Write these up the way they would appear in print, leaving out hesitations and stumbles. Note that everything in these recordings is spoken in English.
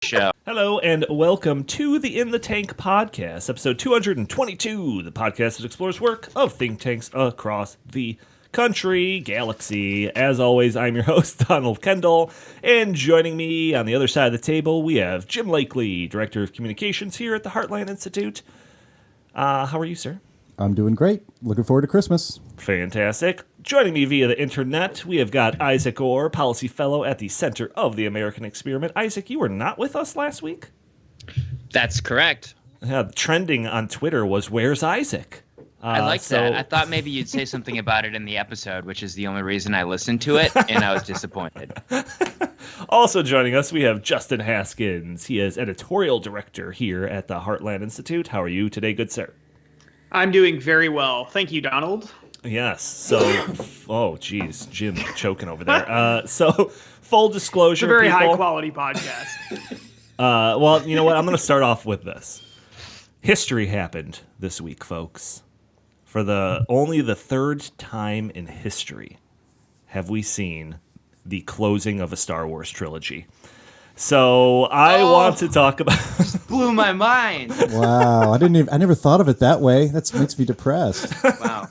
show. Hello and welcome to the In the Tank podcast, episode 222, the podcast that explores work of think tanks across the country, galaxy. As always, I'm your host, Donald Kendal, and joining me on the other side of the table, we have Jim Lakely, Director of Communications here at the Heartland Institute. How are you, sir? I'm doing great. Looking forward to Christmas. Fantastic. Joining me via the internet, we have got Isaac Orr, Policy Fellow at the Center of the American Experiment. Isaac, you were not with us last week? That's correct. Trending on Twitter was, "Where's Isaac?" I like that. I thought maybe you'd say something about it in the episode, which is the only reason I listened to it, and I was disappointed. Also joining us, we have Justin Haskins. He is Editorial Director here at the Heartland Institute. How are you today, good sir? I'm doing very well. Thank you, Donald. Yes. So, oh, geez, Jim choking over there. So, full disclosure, it's a very people, high-quality podcast. Well, you know what? I'm going to start off with this. History happened this week, folks. For only the third time in history have we seen the closing of a Star Wars trilogy. So I want to talk about. Blew my mind. Wow, I never thought of it that way. That makes me depressed. Wow.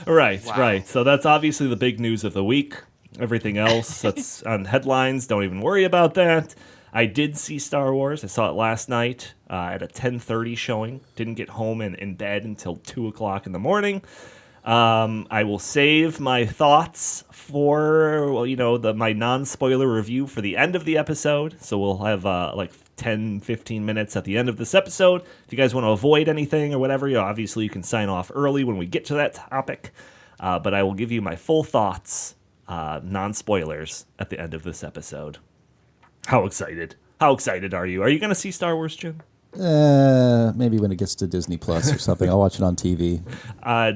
Right. So that's obviously the big news of the week. Everything else that's on headlines, don't even worry about that. I did see Star Wars. I saw it last night at a 10:30 showing. Didn't get home and in bed until 2 o'clock in the morning. I will save my thoughts for, my non-spoiler review for the end of the episode. So we'll have like 10, 15 minutes at the end of this episode. If you guys want to avoid anything or whatever, obviously you can sign off early when we get to that topic. But I will give you my full thoughts, non-spoilers, at the end of this episode. How excited are you? Are you going to see Star Wars, Jim? Maybe when it gets to Disney Plus or something. I'll watch it on TV.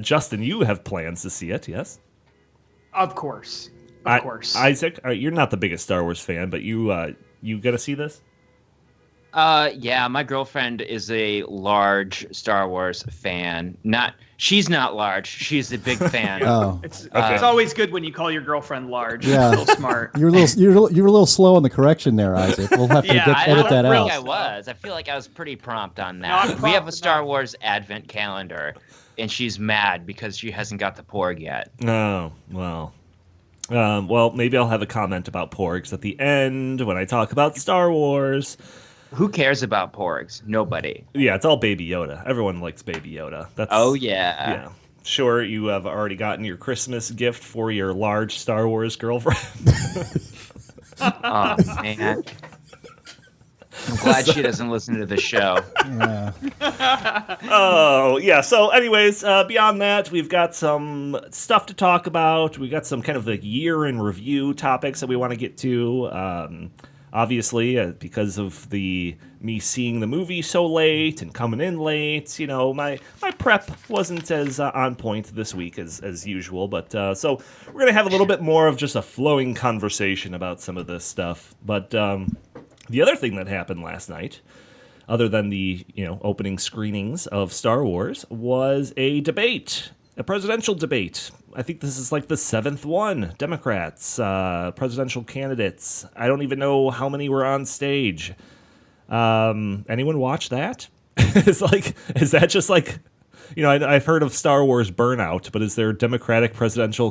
Justin, you have plans to see it, yes? Of course. Isaac, you're not the biggest Star Wars fan, but you going to see this? Yeah, my girlfriend is a large Star Wars fan. She's not large. She's a big fan. Oh, It's always good when you call your girlfriend large. Yeah. A little smart. you were a little slow on the correction there, Isaac. We'll have to edit that I out. think I was. I feel like I was pretty prompt on Not that. We have a prompt Star enough. Wars advent calendar, and she's mad because she hasn't got the Porg yet. Oh, well. Well, maybe I'll have a comment about porgs at the end when I talk about Star Wars. Who cares about Porgs? Nobody. Yeah, it's all Baby Yoda. Everyone likes Baby Yoda. Oh, yeah. Yeah. Sure, you have already gotten your Christmas gift for your large Star Wars girlfriend. Oh, man. I'm glad she doesn't listen to the show. Yeah. Oh, yeah. So anyways, beyond that, we've got some stuff to talk about. We got some kind of like year in review topics that we want to get to. Obviously, because of me seeing the movie so late and coming in late, my prep wasn't as on point this week as usual. But so we're going to have a little bit more of just a flowing conversation about some of this stuff. But the other thing that happened last night, other than the opening screenings of Star Wars, was a debate, a presidential debate. I think this is like the 7th one. Democrats, presidential candidates. I don't even know how many were on stage. Anyone watch that? Is that just like, I've heard of Star Wars burnout, but is there Democratic presidential,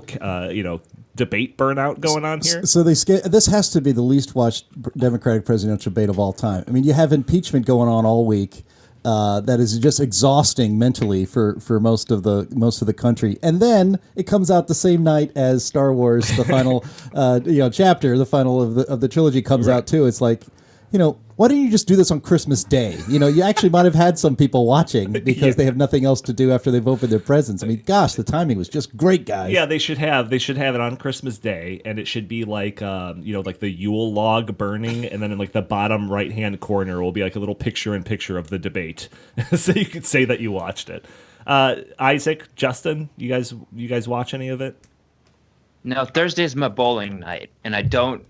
debate burnout going on here? So this has to be the least watched Democratic presidential debate of all time. I mean, you have impeachment going on all week. That is just exhausting mentally for most of the country, and then it comes out the same night as Star Wars, the final chapter, the final of the trilogy comes out too. It's like, why don't you just do this on Christmas Day? You actually might have had some people watching because they have nothing else to do after they've opened their presents. I mean, gosh, the timing was just great, guys. Yeah, they should have it on Christmas Day, and it should be like like the Yule log burning, and then in like the bottom right hand corner will be like a little picture-in-picture of the debate, so you could say that you watched it. Isaac, Justin, you guys watch any of it? No, Thursday's my bowling night, and I don't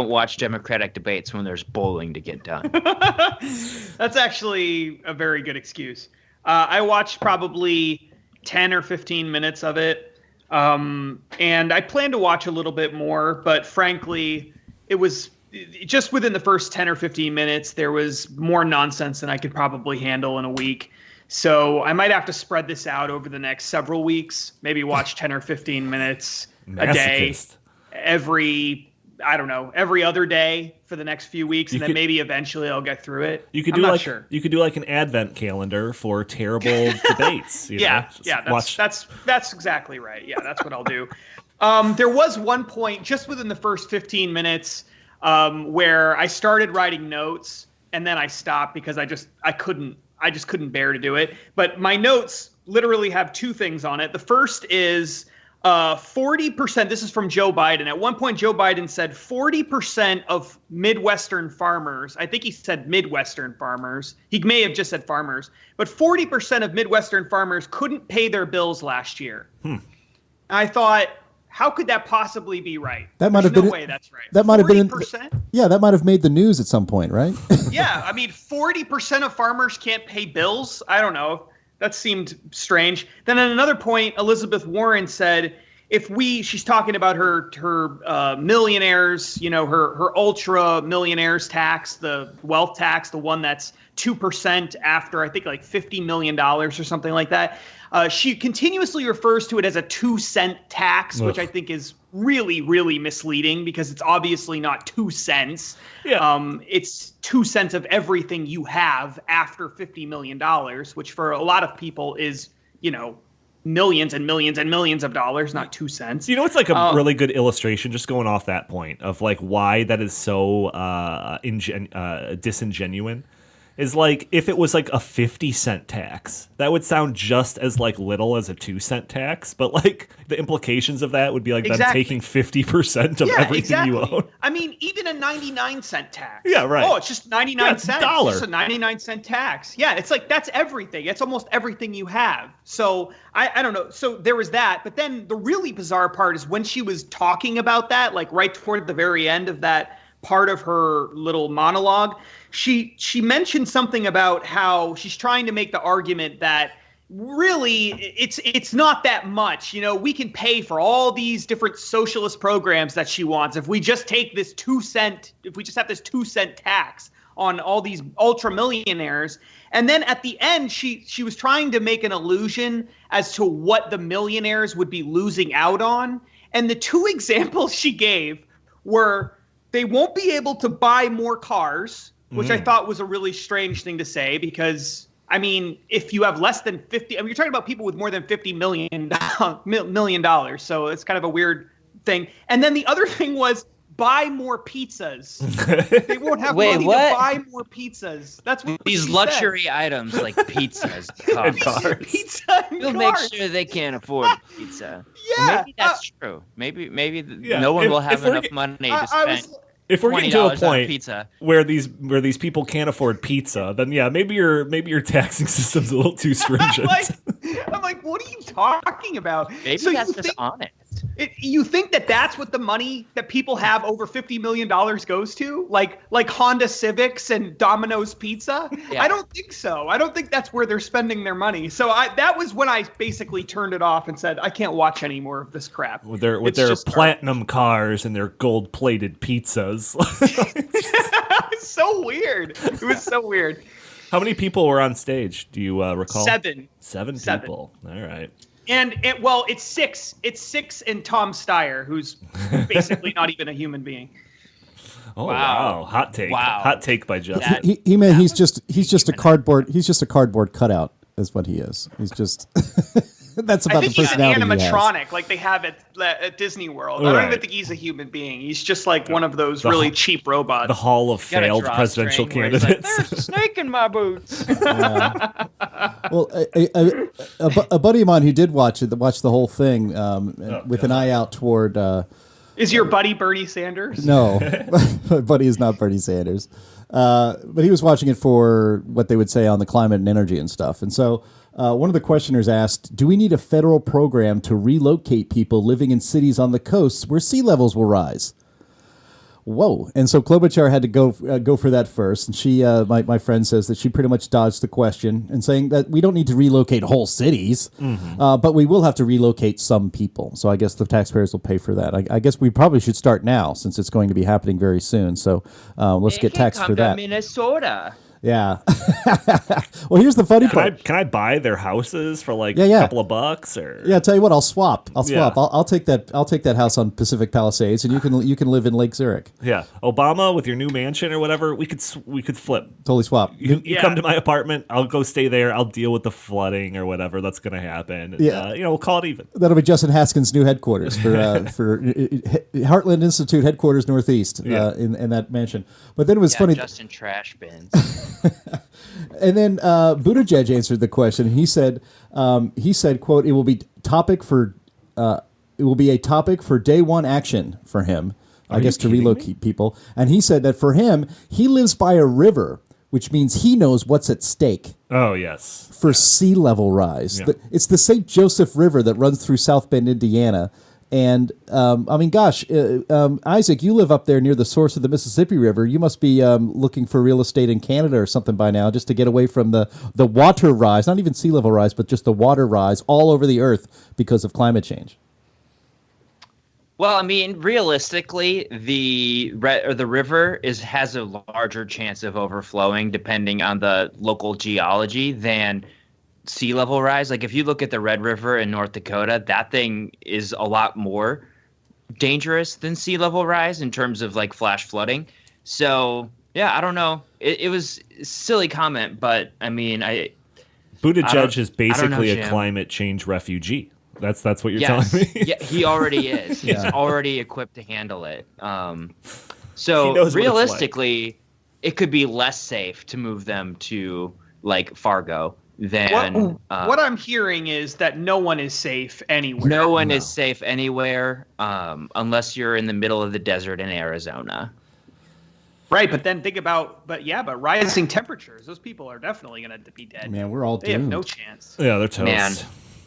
watch Democratic debates when there's bowling to get done. That's actually a very good excuse. I watched probably 10 or 15 minutes of it. And I plan to watch a little bit more, but frankly, it was just within the first 10 or 15 minutes, there was more nonsense than I could probably handle in a week. So I might have to spread this out over the next several weeks, maybe watch 10 or 15 minutes a day, every other day for the next few weeks. And then maybe eventually I'll get through it. You could you could do like an advent calendar for terrible debates. That's exactly right. Yeah, that's what I'll do. There was one point just within the first 15 minutes where I started writing notes and then I stopped because I just couldn't bear to do it. But my notes literally have two things on it. The first is 40%. This is from Joe Biden. At one point, Joe Biden said 40% of Midwestern farmers, I think he said Midwestern farmers. He may have just said farmers, but 40% of Midwestern farmers couldn't pay their bills last year. I thought, how could that possibly be right? That might have been. No way that's right. That might have been. 40%? Yeah, that might have made the news at some point, right? Yeah, I mean, 40% of farmers can't pay bills. I don't know. That seemed strange. Then at another point, Elizabeth Warren said, she's talking about her millionaires, her ultra millionaires tax, the wealth tax, the one that's 2% after I think like $50 million or something like that. She continuously refers to it as a 2-cent tax, which I think is really, really misleading because it's obviously not 2 cents. Yeah. It's 2 cents of everything you have after $50 million, which for a lot of people is, millions and millions and millions of dollars, not 2 cents. It's like a really good illustration, just going off that point of like why that is so disingenuous. Is like if it was like a 50-cent tax, that would sound just as like little as a 2-cent tax, but like the implications of that would be like them taking 50% of everything you own. I mean, even a 99-cent tax. Yeah, right. Oh, it's just 99 cents. $1. It's just a 99-cent tax. Yeah, it's like that's everything. It's almost everything you have. So I don't know. So there was that, but then the really bizarre part is when she was talking about that, like right toward the very end of that part of her little monologue, she mentioned something about how she's trying to make the argument that really it's not that much. We can pay for all these different socialist programs that she wants if we just take this 2-cent, if we just have this 2-cent tax on all these ultra millionaires. And then at the end, she was trying to make an allusion as to what the millionaires would be losing out on. And the two examples she gave were they won't be able to buy more cars, which I thought was a really strange thing to say because, I mean, if you have less than 50, I mean, you're talking about people with more than $50 million. So it's kind of a weird thing. And then the other thing was buy more pizzas. They won't have money to buy more pizzas. That's what these luxury items like pizzas, cars. Pizza and You'll cars. make sure they can't afford pizza. Yeah, well, maybe that's true. Maybe no one will have enough money to spend. If we're getting to a point pizza. where these people can't afford pizza, then yeah, maybe your taxing system's a little too stringent. I'm like, what are you talking about? Maybe so that's just honest. You think that that's what the money that people have over $50 million goes to? Like Honda Civics and Domino's Pizza? Yeah. I don't think so. I don't think that's where they're spending their money. So that was when I basically turned it off and said, I can't watch any more of this crap. With their platinum cars and their gold-plated pizzas. It's so weird. It was so weird. How many people were on stage? Do you recall? Seven people. All right. And it's six. It's six and Tom Steyer, who's basically not even a human being. Oh wow! Hot take. Wow. Hot take by Justin. He's just a cardboard. He's just a cardboard cutout, is what he is. He's just. That's about the personality he's an animatronic, like they have at Disney World. Right. I don't even think he's a human being. He's just like one of those really cheap robots. The Hall of Failed Presidential Candidates. Like, there's a snake in my boots. Well, a buddy of mine who did watch the whole thing with an eye out toward. Is your buddy Bernie Sanders? No, my buddy is not Bernie Sanders. But he was watching it for what they would say on the climate and energy and stuff. And so one of the questioners asked, do we need a federal program to relocate people living in cities on the coasts where sea levels will rise? whoa. And so Klobuchar had to go for that first. And she, my friend says that she pretty much dodged the question and saying that we don't need to relocate whole cities, but we will have to relocate some people. So I guess the taxpayers will pay for that. I guess we probably should start now since it's going to be happening very soon. So let's get taxed for that. Minnesota. Yeah. Well, here's the funny part. Can I buy their houses for like a couple of bucks? Or yeah, I'll tell you what. I'll swap. I'll take that house on Pacific Palisades, and you can live in Lake Zurich. Yeah, Obama with your new mansion or whatever. We could flip. Totally swap. You come to my apartment. I'll go stay there. I'll deal with the flooding or whatever that's going to happen. And, we'll call it even. That'll be Justin Haskins' new headquarters for Heartland Institute headquarters Northeast in that mansion. But then it was funny. Justin trash bins. And then Buttigieg answered the question. He said, "quote It will be a topic for day one action for him. I guess to relocate people." And he said that for him, he lives by a river, which means he knows what's at stake. Oh yes, for sea level rise. Yeah. It's the St. Joseph River that runs through South Bend, Indiana. And, Isaac, you live up there near the source of the Mississippi River. You must be looking for real estate in Canada or something by now just to get away from the water rise, not even sea level rise, but just the water rise all over the earth because of climate change. Well, I mean, realistically, the river has a larger chance of overflowing depending on the local geology than sea level rise. Like if you look at the Red River in North Dakota, that thing is a lot more dangerous than sea level rise in terms of like flash flooding. So yeah, I don't know. It was a silly comment, but I mean, Buttigieg is basically a climate change refugee. That's what you're telling me. Yeah, he already is. He's already equipped to handle it. So realistically, it could be less safe to move them to like Fargo than what I'm hearing is that no one is safe anywhere. No one is safe anywhere unless you're in the middle of the desert in Arizona. Right, but then think about rising temperatures. Those people are definitely going to be dead. Man, we're all doomed. They have no chance. Yeah, they're toast. Man.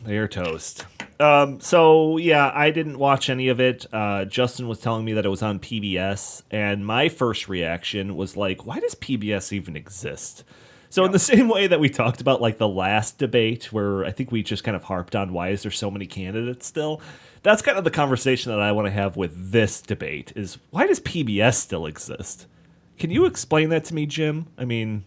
They are toast. So yeah, I didn't watch any of it. Justin was telling me that it was on PBS, and my first reaction was like, why does PBS even exist? So in the same way that we talked about like the last debate where I think we just kind of harped on why is there so many candidates still, that's kind of the conversation that I want to have with this debate is why does PBS still exist? Can you explain that to me, Jim? I mean,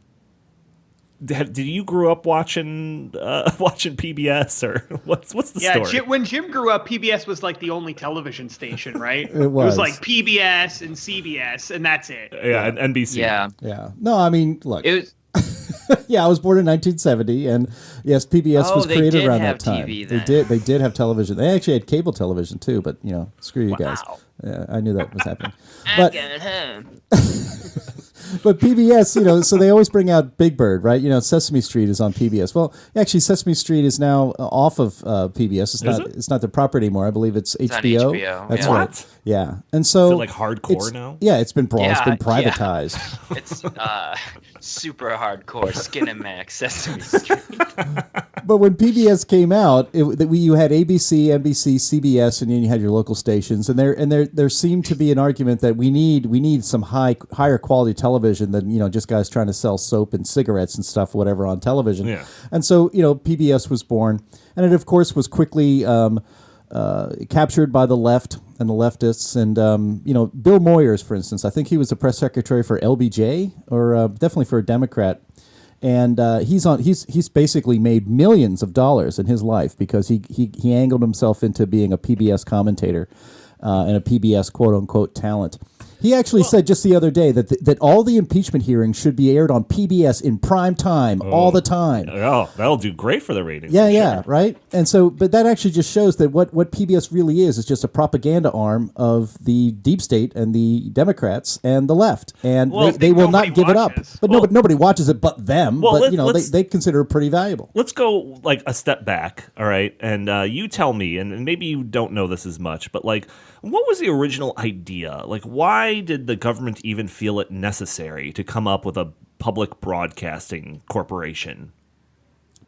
did you grow up watching PBS or what's the story? Yeah, when Jim grew up, PBS was like the only television station, right? It was like PBS and CBS, and that's it. Yeah, and NBC. Yeah. No, I mean, look. It was. Yeah, I was born in 1970, and yes, PBS was created around that time. TV then. They did have television. They actually had cable television too, but screw you guys. I knew that was happening. But but PBS, so they always bring out Big Bird, right? Sesame Street is on PBS. Well, actually, Sesame Street is now off of PBS. It's not the property anymore. I believe it's HBO. On HBO. That's what? Right. Yeah, and so is it like hardcore now? Yeah, it's been privatized. Yeah. It's super hardcore. Skinamax, Sesame Street. But when PBS came out, you had ABC, NBC, CBS, and then you had your local stations, and there seemed to be an argument that we need some higher quality television than just guys trying to sell soap and cigarettes and stuff, whatever, on television. Yeah. And so PBS was born, and it of course was quickly captured by the left and the leftists, and Bill Moyers, for instance, I think he was the press secretary for LBJ or definitely for a Democrat. And he's basically made millions of dollars in his life because he angled himself into being a PBS commentator and a PBS quote unquote talent. He actually said just the other day that all the impeachment hearings should be aired on PBS in prime time all the time. Oh, that'll do great for the ratings. Yeah, right. And so, but that actually just shows that what PBS really is just a propaganda arm of the deep state and the Democrats and the left, and they will not give it up. But nobody watches it but them. But they consider it pretty valuable. Let's go like a step back, all right? And you tell me, and maybe you don't know this as much, but like, what was the original idea? Like, why did the government even feel it necessary to come up with a public broadcasting corporation?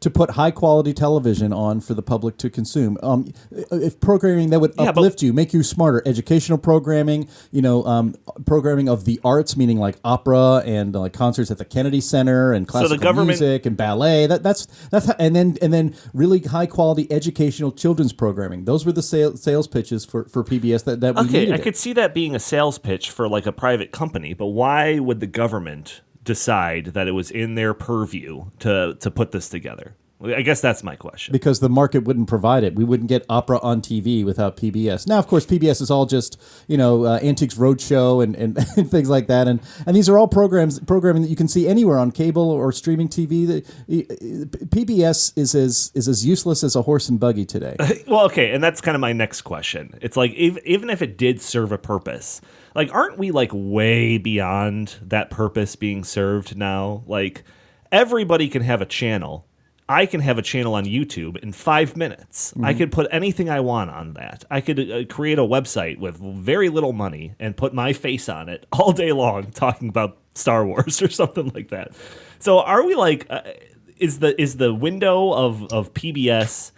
to put high quality television on for the public to consume. If programming that would uplift you, make you smarter, educational programming, programming of the arts, meaning like opera and like concerts at the Kennedy Center and classical music and ballet. That's and then really high quality educational children's programming. Those were the sales pitches for PBS that we needed. I could see that being a sales pitch for like a private company, but why would the government decide that it was in their purview to put this together? I guess that's my question. Because the market wouldn't provide it. We wouldn't get opera on TV without PBS. Now, of course, PBS is all just, Antiques Roadshow and things like that. And these are all programming that you can see anywhere on cable or streaming TV. PBS is as useless as a horse and buggy today. Well, okay, and that's kind of my next question. It's like, even if it did serve a purpose, like, aren't we like way beyond that purpose being served now? Like, everybody can have a channel. I can have a channel on YouTube in 5 minutes. I could put anything I want on that. I could create a website with very little money and put my face on it all day long talking about Star Wars or something like that. So are we like, is the window of PBS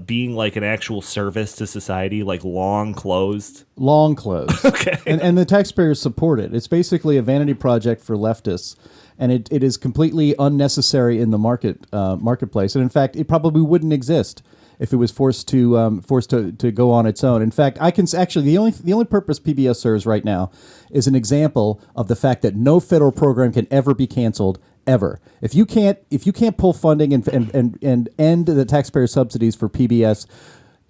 being like an actual service to society, like long closed? Long closed. Okay. And the taxpayers support it. It's basically a vanity project for leftists. And it is completely unnecessary in the marketplace. And in fact, it probably wouldn't exist if it was forced to go on its own. In fact, I can actually the only purpose PBS serves right now is an example of the fact that no federal program can ever be canceled ever. If you can't pull funding and end the taxpayer subsidies for PBS,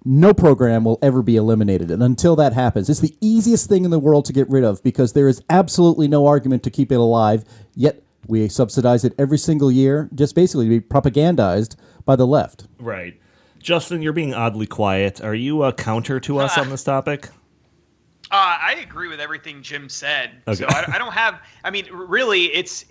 no program will ever be eliminated. And until that happens, it's the easiest thing in the world to get rid of because there is absolutely no argument to keep it alive. Yet we subsidize it every single year, just basically to be propagandized by the left. Right. Justin, you're being oddly quiet. Are you a counter to us on this topic? I agree with everything Jim said. Okay. So I don't have. I mean, really, it's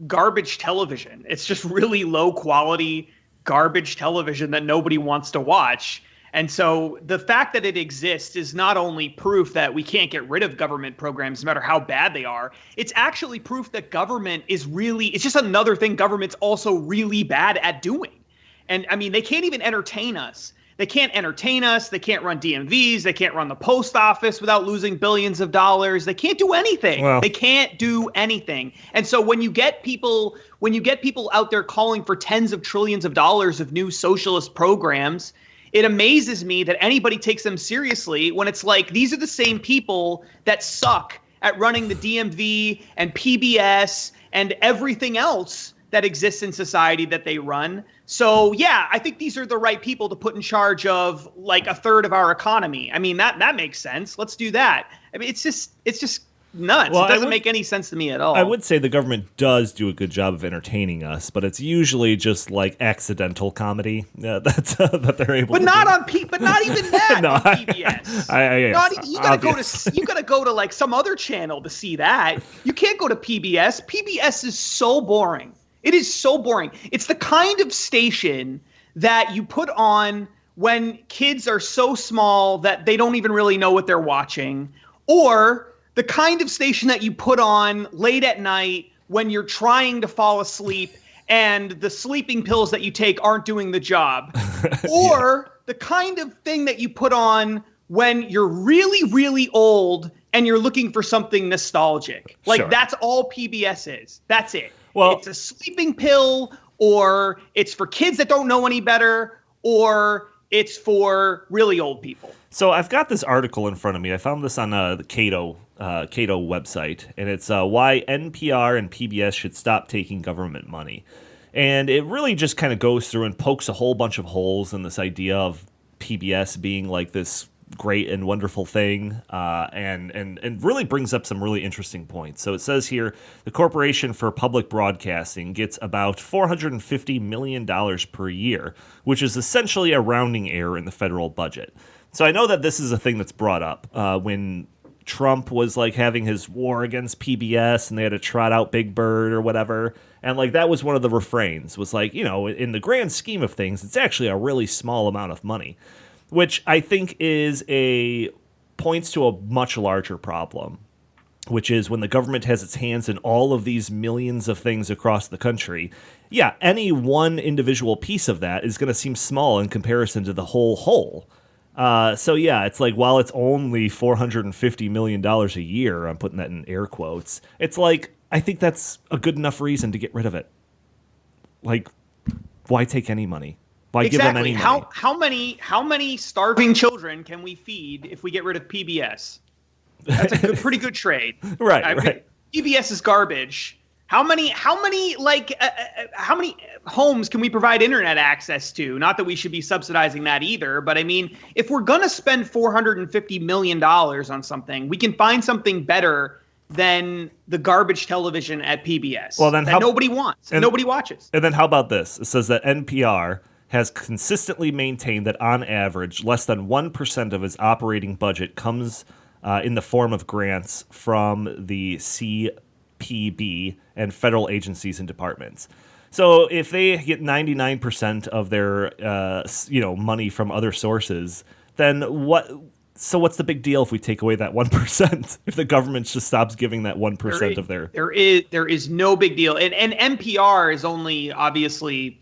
garbage television. It's just really low quality garbage television that nobody wants to watch. And so the fact that it exists is not only proof that we can't get rid of government programs no matter how bad they are. It's actually proof that government is it's just another thing government's also really bad at doing. And I mean, they can't even entertain us. They can't entertain us. They can't run DMVs. They can't run the post office without losing billions of dollars. They can't do anything. Well, they can't do anything. And so when you get people out there calling for tens of trillions of dollars of new socialist programs, it amazes me that anybody takes them seriously when it's like these are the same people that suck at running the DMV and PBS and everything else that exists in society that they run. So, yeah, I think these are the right people to put in charge of like a third of our economy. I mean, that makes sense. Let's do that. I mean, it's just nuts. Well, it doesn't make any sense to me at all. I would say the government does do a good job of entertaining us, but it's usually just like accidental comedy that they're able. But to not do. but not even that No, on PBS. You gotta go to like some other channel to see that. You can't go to PBS. PBS is so boring. It is so boring. It's the kind of station that you put on when kids are so small that they don't even really know what they're watching, or the kind of station that you put on late at night when you're trying to fall asleep and the sleeping pills that you take aren't doing the job. Or the kind of thing that you put on when you're really, really old and you're looking for something nostalgic. Like, Sure. That's all PBS is. That's it. Well, it's a sleeping pill, or it's for kids that don't know any better, or it's for really old people. So I've got this article in front of me. I found this on the Cato website, and it's why NPR and PBS should stop taking government money. And it really just kind of goes through and pokes a whole bunch of holes in this idea of PBS being like this great and wonderful thing, and really brings up some really interesting points. So it says here, the Corporation for Public Broadcasting gets about $450 million per year, which is essentially a rounding error in the federal budget. So I know that this is a thing that's brought up when Trump was like having his war against PBS and they had to trot out Big Bird or whatever. And like that was one of the refrains was like, in the grand scheme of things, it's actually a really small amount of money, which I think points to a much larger problem. which is when the government has its hands in all of these millions of things across the country, yeah, any one individual piece of that is going to seem small in comparison to the whole. So yeah, it's like, while it's only $450 million a year, I'm putting that in air quotes, it's like, I think that's a good enough reason to get rid of it. Like, why take any money? Why give them any money? How many starving children can we feed if we get rid of PBS? That's a pretty good trade. Right. PBS is garbage. How many homes can we provide internet access to? Not that we should be subsidizing that either, but I mean, if we're going to spend $450 million on something, we can find something better than the garbage television at PBS that nobody wants and nobody watches. And then how about this? It says that NPR has consistently maintained that on average, less than 1% of its operating budget comes in the form of grants from the CPB and federal agencies and departments. So if they get 99% of their money from other sources, then what? So what's the big deal if we take away that 1%? If the government just stops giving that 1% of their... There is no big deal. And NPR is only obviously,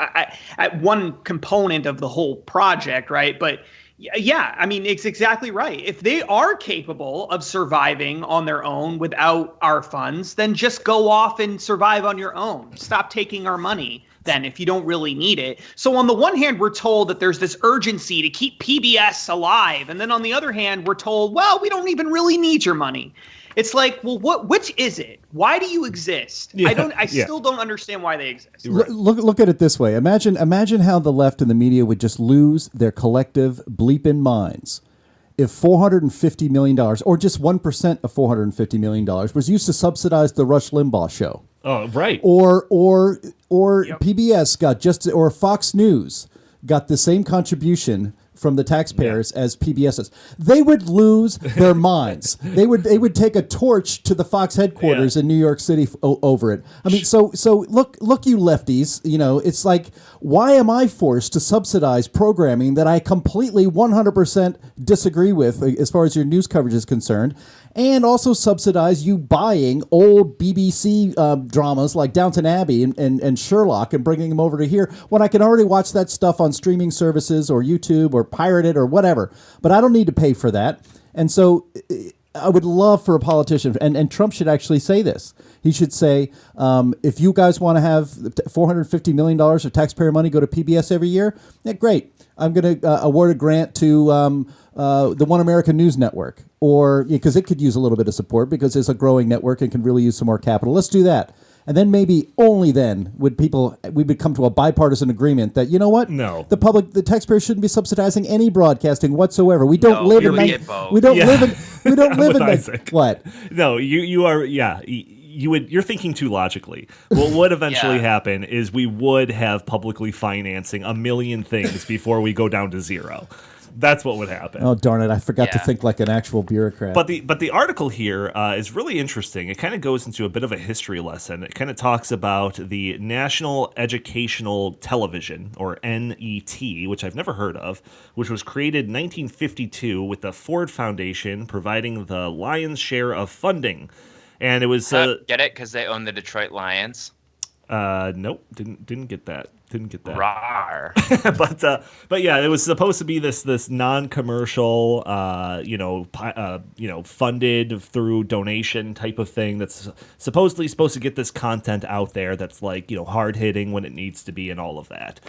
at one component of the whole project, right? But yeah, I mean, it's exactly right. If they are capable of surviving on their own without our funds, then just go off and survive on your own. Stop taking our money then if you don't really need it. So on the one hand, we're told that there's this urgency to keep PBS alive. And then on the other hand, we're told, well, we don't even really need your money. It's like, well, which is it? Why do you exist? Yeah, I still don't understand why they exist. Look at it this way. Imagine how the left and the media would just lose their collective bleeping minds if $450 million, or just 1% of $450 million, was used to subsidize the Rush Limbaugh show. Oh, right. Or PBS got or Fox News got the same contribution from the taxpayers as PBS's. They would lose their minds. They would take a torch to the Fox headquarters in New York City over it. I mean, so look, you lefties. It's like, why am I forced to subsidize programming that I completely 100% disagree with as far as your news coverage is concerned? And also subsidize you buying old BBC dramas like Downton Abbey and Sherlock and bringing them over to here when I can already watch that stuff on streaming services or YouTube or pirate it or whatever. But I don't need to pay for that. And so I would love for a politician, and Trump should actually say this. He should say, if you guys want to have $450 million of taxpayer money go to PBS every year, yeah, great. I'm going to award a grant to the One American News Network, or because it could use a little bit of support because it's a growing network and can really use some more capital. Let's do that. And then maybe only then we would come to a bipartisan agreement that, you know what? No. The taxpayers shouldn't be subsidizing any broadcasting whatsoever. We don't live in Isaac. What? No, you are, yeah. You're thinking too logically. What would eventually happen is we would have publicly financing a million things before we go down to zero. That's what would happen. Oh, darn it. I forgot to think like an actual bureaucrat. But the article here is really interesting. It kind of goes into a bit of a history lesson. It kind of talks about the National Educational Television, or NET, which I've never heard of, which was created in 1952 with the Ford Foundation providing the lion's share of funding. And it was... get it? Because they own the Detroit Lions? Nope. Didn't get that. Rawr. But yeah, it was supposed to be this non-commercial, funded through donation type of thing that's supposedly supposed to get this content out there that's like, hard hitting when it needs to be and all of that.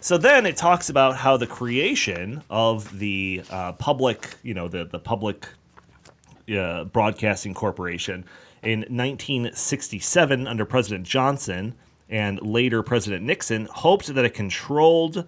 So then it talks about how the creation of the public, the public Broadcasting Corporation in 1967 under President Johnson and later President Nixon hoped that a controlled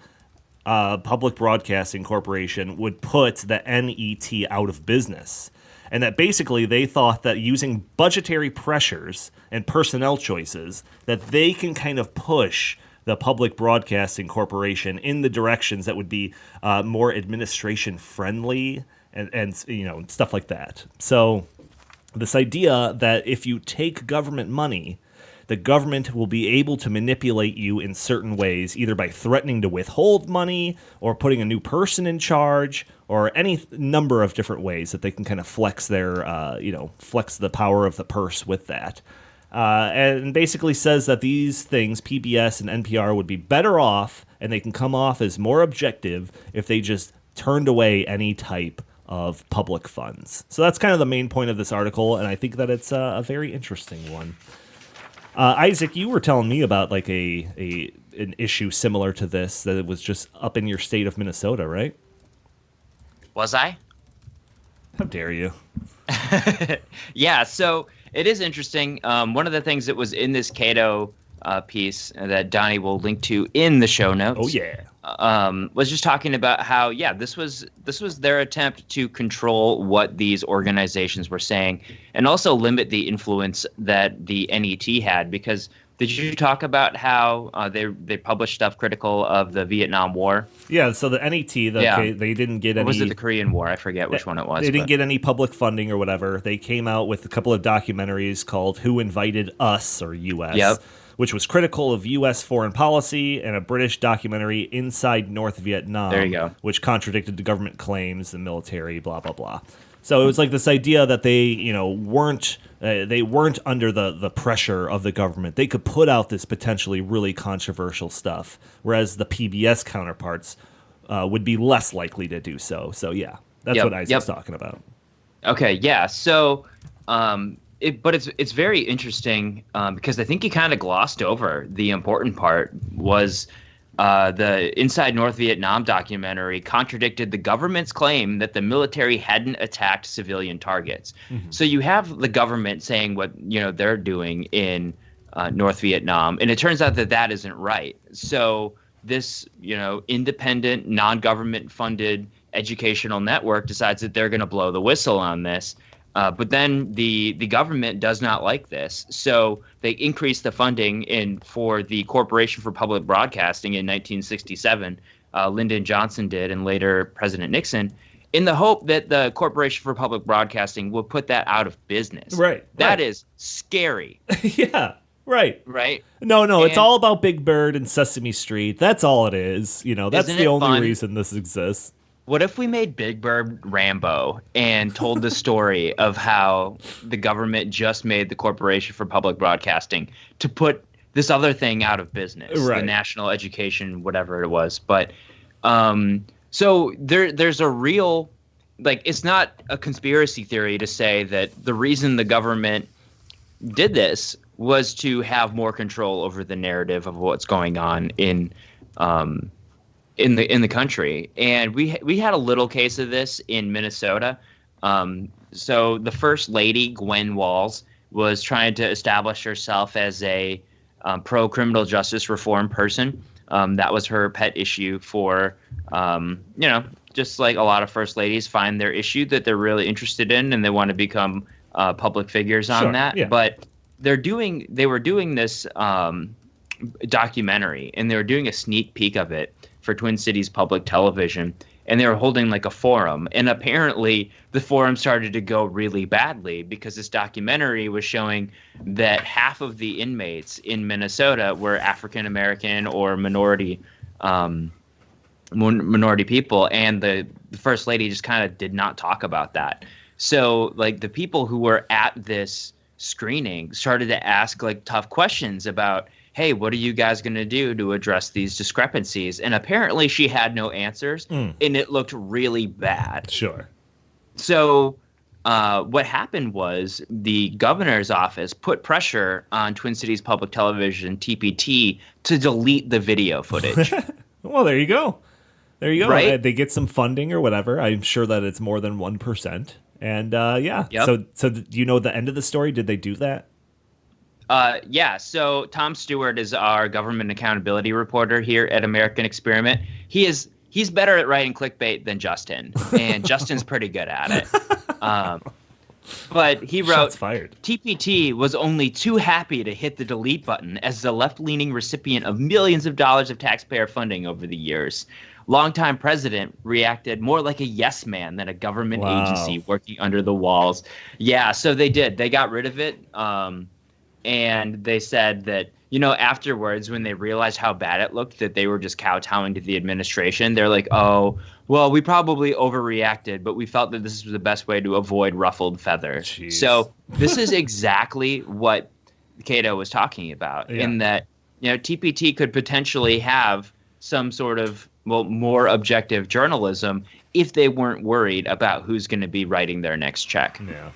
public broadcasting corporation would put the NET out of business. And that basically they thought that using budgetary pressures and personnel choices that they can kind of push the public broadcasting corporation in the directions that would be more administration friendly and stuff like that. So This idea that if you take government money, the government will be able to manipulate you in certain ways, either by threatening to withhold money or putting a new person in charge or any number of different ways that they can kind of flex their, flex the power of the purse with that. And basically says that these things, PBS and NPR, would be better off and they can come off as more objective if they just turned away any type of public funds. So that's kind of the main point of this article, and I think that it's a very interesting one. Isaac, you were telling me about like an issue similar to this that it was just up in your state of Minnesota, right? Was I? How dare you? Yeah, so it is interesting. One of the things that was in this Cato piece that Donnie will link to in the show notes. Oh yeah. Was just talking about how, this was their attempt to control what these organizations were saying and also limit the influence that the NET had. Because did you talk about how they published stuff critical of the Vietnam War? Yeah, so the NET, they didn't get any... Or was it the Korean War? I forget which one it was. They didn't get any public funding or whatever. They came out with a couple of documentaries called Who Invited Us, or U.S., Yep. which was critical of U.S. foreign policy, and a British documentary, Inside North Vietnam, there you go, which contradicted the government claims, the military, blah, blah, blah. So it was like this idea that they, weren't under the pressure of the government. They could put out this potentially really controversial stuff, whereas the PBS counterparts would be less likely to do so. So yeah, that's what Isaac's talking about. Okay, yeah. So, but it's very interesting because I think you kind of glossed over the important part was the Inside North Vietnam documentary contradicted the government's claim that the military hadn't attacked civilian targets. Mm-hmm. So you have the government saying what they're doing in North Vietnam, and it turns out that isn't right. So this independent, non-government funded educational network decides that they're going to blow the whistle on this. But then the government does not like this. So they increased the funding for the Corporation for Public Broadcasting in 1967. Lyndon Johnson did, and later President Nixon, in the hope that the Corporation for Public Broadcasting would put that out of business. Right. That is scary. Yeah. Right. Right. No, it's all about Big Bird and Sesame Street. That's all it is. That's the only reason this exists. What if we made Big Bird Rambo and told the story of how the government just made the Corporation for Public Broadcasting to put this other thing out of business, right. The national education, whatever it was. But so there's a real, it's not a conspiracy theory to say that the reason the government did this was to have more control over the narrative of what's going on in the country. And we had a little case of this in Minnesota. So the First Lady, Gwen Walz, was trying to establish herself as a pro-criminal justice reform person. That was her pet issue for, just like a lot of First Ladies find their issue that they're really interested in and they want to become public figures on that. Yeah. But they were doing this documentary, and they were doing a sneak peek of it for Twin Cities Public Television, and they were holding a forum, and apparently the forum started to go really badly because this documentary was showing that half of the inmates in Minnesota were African American or minority people, and the First Lady just kind of did not talk about that. So the people who were at this screening started to ask tough questions about, hey, what are you guys going to do to address these discrepancies? And apparently she had no answers, and it looked really bad. Sure. So what happened was the governor's office put pressure on Twin Cities Public Television, TPT, to delete the video footage. Well, there you go. Right? They get some funding or whatever. I'm sure that it's more than 1%. And Yep. So do you know the end of the story? Did they do that? Yeah, so Tom Stewart is our government accountability reporter here at American Experiment. He's better at writing clickbait than Justin, and Justin's pretty good at it. But he wrote, Shots fired. TPT was only too happy to hit the delete button as the left-leaning recipient of millions of dollars of taxpayer funding over the years. Longtime president reacted more like a yes man than a government agency working under the walls. Yeah, so they did. They got rid of it. And they said that, afterwards, when they realized how bad it looked, that they were just kowtowing to the administration. They're like, oh, well, we probably overreacted, but we felt that this was the best way to avoid ruffled feathers. Jeez. So this is exactly what Cato was talking about, in that, TPT could potentially have some sort of more objective journalism if they weren't worried about who's going to be writing their next check. Yeah.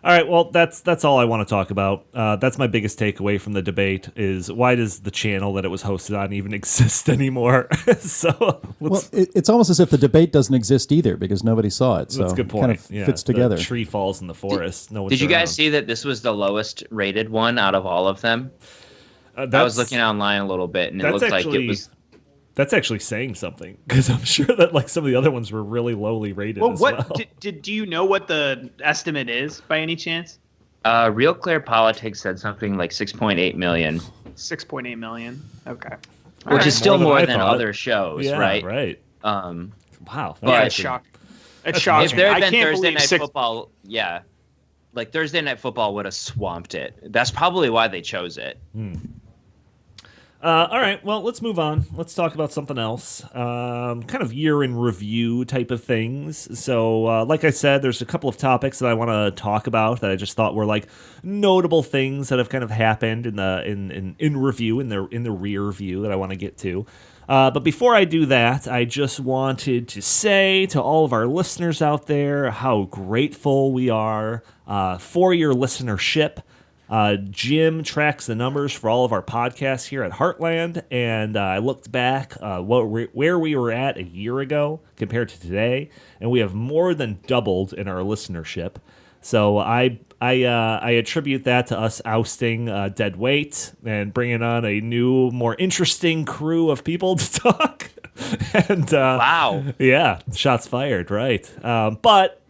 All right, well, that's all I want to talk about. That's my biggest takeaway from the debate is why does the channel that it was hosted on even exist anymore? It's almost as if the debate doesn't exist either because nobody saw it. So that's a good point. Kind of fits together. The tree falls in the forest. Did you guys see that this was the lowest rated one out of all of them? I was looking online a little bit, and it looked like it was... That's actually saying something because I'm sure that some of the other ones were really lowly rated. Well, as well. Do you know what the estimate is by any chance? Real Clear Politics said something like 6.8 million. 6.8 million. Okay. Which is still more than other shows, right? Right. Wow. That's shocking. It's shocking. If there had been Thursday Night Football, Thursday Night Football would have swamped it. That's probably why they chose it. All right, well, let's move on. Let's talk about something else. Kind of year in review type of things. So, like I said, there's a couple of topics that I want to talk about that I just thought were notable things that have kind of happened in review, in the rear view that I want to get to. But before I do that, I just wanted to say to all of our listeners out there how grateful we are for your listenership. Jim tracks the numbers for all of our podcasts here at Heartland, and I looked back where we were at a year ago compared to today, and we have more than doubled in our listenership. So I attribute that to us ousting dead weight and bringing on a new, more interesting crew of people to talk. And wow, yeah, shots fired, right? But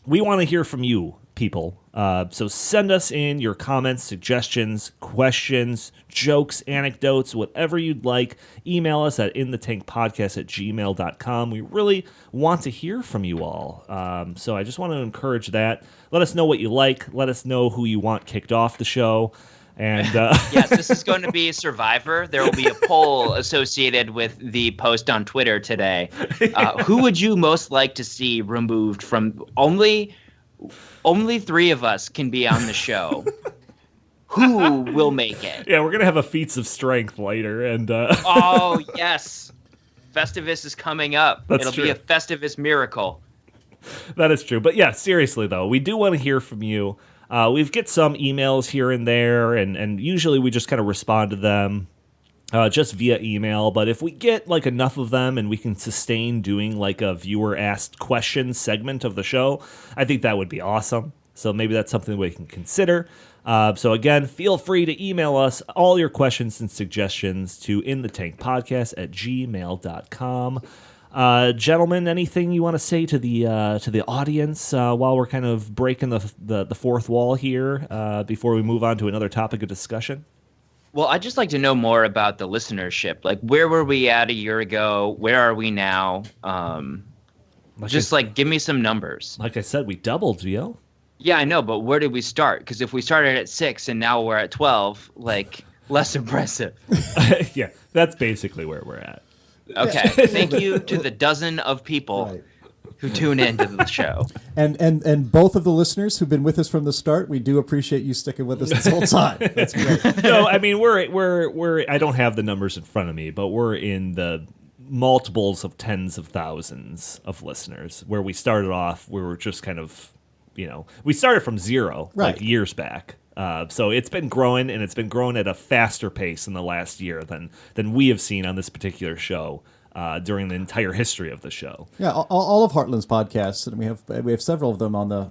we want to hear from you, people. So send us in your comments, suggestions, questions, jokes, anecdotes, whatever you'd like. Email us at inthetankpodcast@gmail.com. We really want to hear from you all. So I just want to encourage that. Let us know what you like. Let us know who you want kicked off the show. And yes, this is going to be a Survivor. There will be a poll associated with the post on Twitter today. Who would you most like to see removed from Only 3 of us can be on the show. Who will make it? Yeah, we're going to have a feats of strength later. And oh, yes. Festivus is coming up. It'll true. be a Festivus miracle. That is true. But yeah, seriously, though, we do want to hear from you. We've get some emails here and there, and usually we just kind of respond to them just via email. But if we get enough of them and we can sustain doing a viewer asked questions segment of the show, I think that would be awesome. So maybe that's something we can consider. So again, feel free to email us all your questions and suggestions to inthetankpodcast@gmail.com. Gentlemen, anything you want to say to the audience while we're kind of breaking the fourth wall here before we move on to another topic of discussion? Well, I'd just like to know more about the listenership. Where were we at a year ago? Where are we now? Give me some numbers. Like I said, we doubled, Gio. Yeah, I know, but where did we start? Because if we started at 6 and now we're at 12, less impressive. Yeah, that's basically where we're at. Okay, thank you to the dozen of people who tune into the show. And both of the listeners who've been with us from the start, we do appreciate you sticking with us this whole time. That's great. No, I mean we're I don't have the numbers in front of me, but we're in the multiples of tens of thousands of listeners. Where we started off, we were just kind of, we started from zero years back. So it's been growing, and it's been growing at a faster pace in the last year than we have seen on this particular show during the entire history of the show. Yeah, all of Heartland's podcasts, and we have several of them on the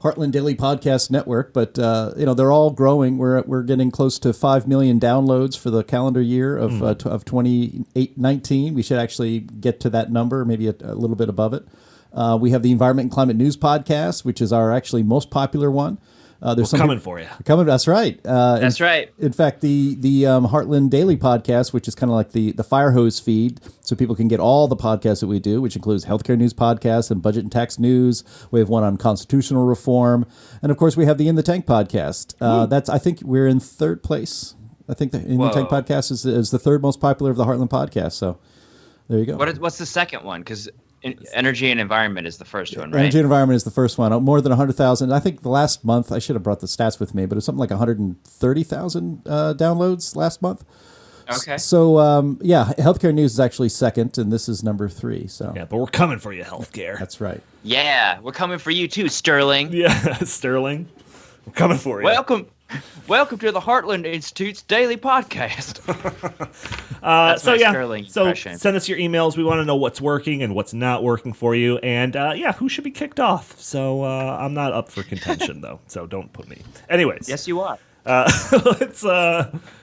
Heartland Daily Podcast Network. But they're all growing. We're getting close to 5 million downloads for the calendar year of 2019. We should actually get to that number, maybe a little bit above it. We have the Environment and Climate News podcast, which is our actually most popular one. We're coming for you. Coming, that's right. That's right. In fact, the Heartland Daily podcast, which is kind of like the fire hose feed, so people can get all the podcasts that we do, which includes healthcare news podcasts and budget and tax news. We have one on constitutional reform, and of course, we have the In the Tank podcast. I think we're in third place. I think the In the Tank podcast is the third most popular of the Heartland podcasts. So there you go. What's the second one? Because Energy and Environment is the first one, right? Energy and Environment is the first one. More than 100,000. I think the last month, I should have brought the stats with me, but it was something like 130,000 downloads last month. Okay. So, Healthcare News is actually second, and this is number 3. So Yeah, but we're coming for you, healthcare. That's right. Yeah, we're coming for you too, Sterling. Yeah, Sterling. We're coming for you. Welcome to the Heartland Institute's daily podcast. Sterling impression. Send us your emails. We want to know what's working and what's not working for you, and who should be kicked off. So I'm not up for contention though, so don't put me. Anyways, Yes, you are.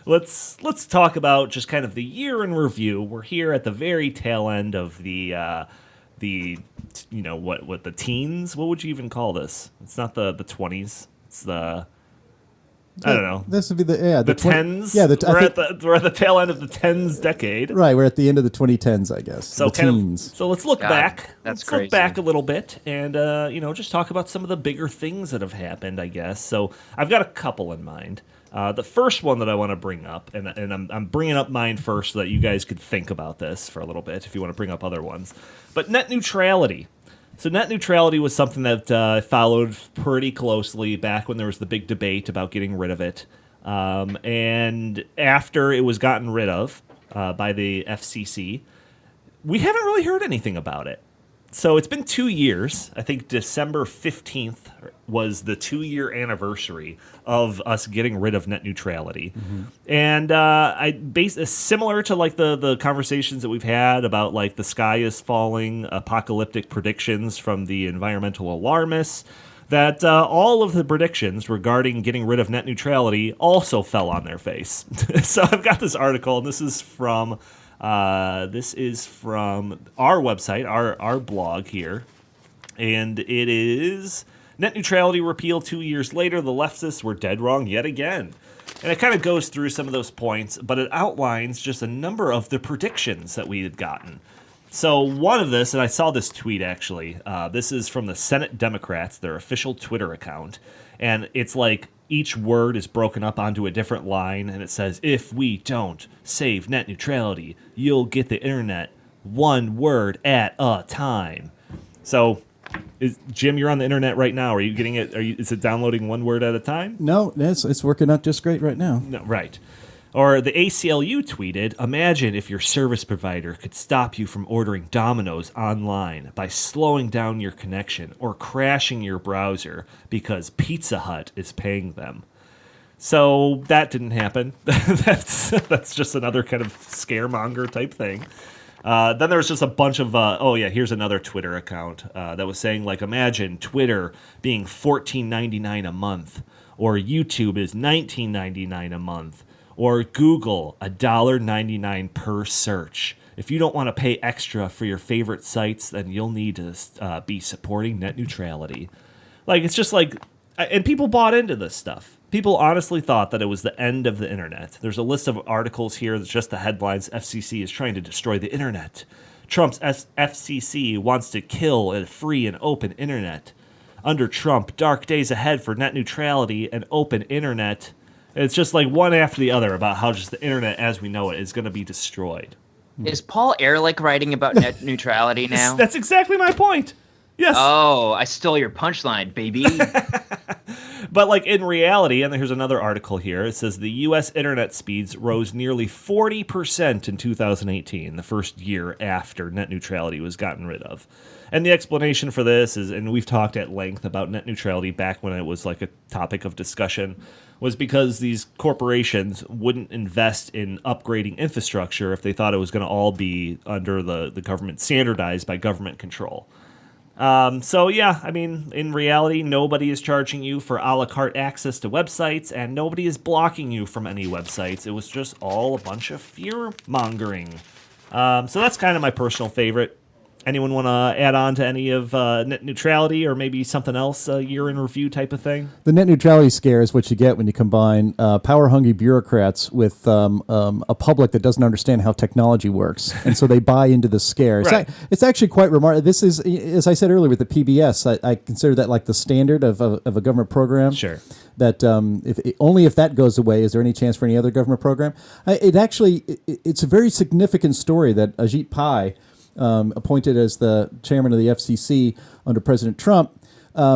let's talk about just kind of the year in review. We're here at the very tail end of the what the teens. What would you even call this? It's not the 20s. It's the I don't know. This would be the tens. Yeah, we're at the tail end of the tens decade. Right, we're at the end of the 2010s, I guess. So the teens. So let's look back. That's let's crazy. look back a little bit and just talk about some of the bigger things that have happened, I guess. So I've got a couple in mind. The first one that I want to bring up, and I'm bringing up mine first so that you guys could think about this for a little bit if you want to bring up other ones. But net neutrality. So net neutrality was something that I followed pretty closely back when there was the big debate about getting rid of it. And after it was gotten rid of by the FCC, we haven't really heard anything about it. So it's been 2 years. I think December 15th was the 2-year anniversary of us getting rid of net neutrality. Mm-hmm. And similar to like the conversations that we've had about like the sky is falling, apocalyptic predictions from the environmental alarmists, that all of the predictions regarding getting rid of net neutrality also fell on their face. So I've got this article, and this is from our website, our blog here, and it is net neutrality repealed 2 years later. The leftists were dead wrong yet again. And it kind of goes through some of those points, but it outlines just a number of the predictions that we had gotten. So one of this, and I saw this tweet actually, this is from the Senate Democrats, their official Twitter account, and it's like each word is broken up onto a different line, and it says, if we don't save net neutrality, you'll get the internet one word at a time. So, Jim, you're on the internet right now. Are you getting it? Is it downloading one word at a time? No, it's working out just great right now. No, right. Or the ACLU tweeted, imagine if your service provider could stop you from ordering Domino's online by slowing down your connection or crashing your browser because Pizza Hut is paying them. So that didn't happen. That's just another kind of scaremonger type thing. Then there was just a bunch of, here's another Twitter account that was saying, like, imagine Twitter being $14.99 a month, or YouTube is $19.99 a month, or Google, $1.99 per search. If you don't want to pay extra for your favorite sites, then you'll need to be supporting net neutrality. Like, it's just like, and people bought into this stuff. People honestly thought that it was the end of the internet. There's a list of articles here that's just the headlines. FCC is trying to destroy the internet. Trump's FCC wants to kill a free and open internet. Under Trump, dark days ahead for net neutrality and open internet. It's just like one after the other about how just the internet as we know it is going to be destroyed. Is Paul Ehrlich writing about net neutrality now? That's exactly my point. Yes. Oh, I stole your punchline, baby. But like in reality, and here's another article here, it says the U.S. internet speeds rose nearly 40% in 2018, the first year after net neutrality was gotten rid of. And the explanation for this is, and we've talked at length about net neutrality back when it was like a topic of discussion, was because these corporations wouldn't invest in upgrading infrastructure if they thought it was going to all be under the government, standardized by government control. In reality, nobody is charging you for a la carte access to websites, and nobody is blocking you from any websites. It was just all a bunch of fear-mongering. So that's kind of my personal favorite. Anyone want to add on to any of net neutrality or maybe something else, year in review type of thing? The net neutrality scare is what you get when you combine power-hungry bureaucrats with a public that doesn't understand how technology works, and so they buy into the scare. Right. It's actually quite remarkable. This is, as I said earlier, with the PBS, I consider that like the standard of a government program. Sure. That if that goes away, is there any chance for any other government program? It's a very significant story that Ajit Pai, appointed as the chairman of the FCC under President Trump,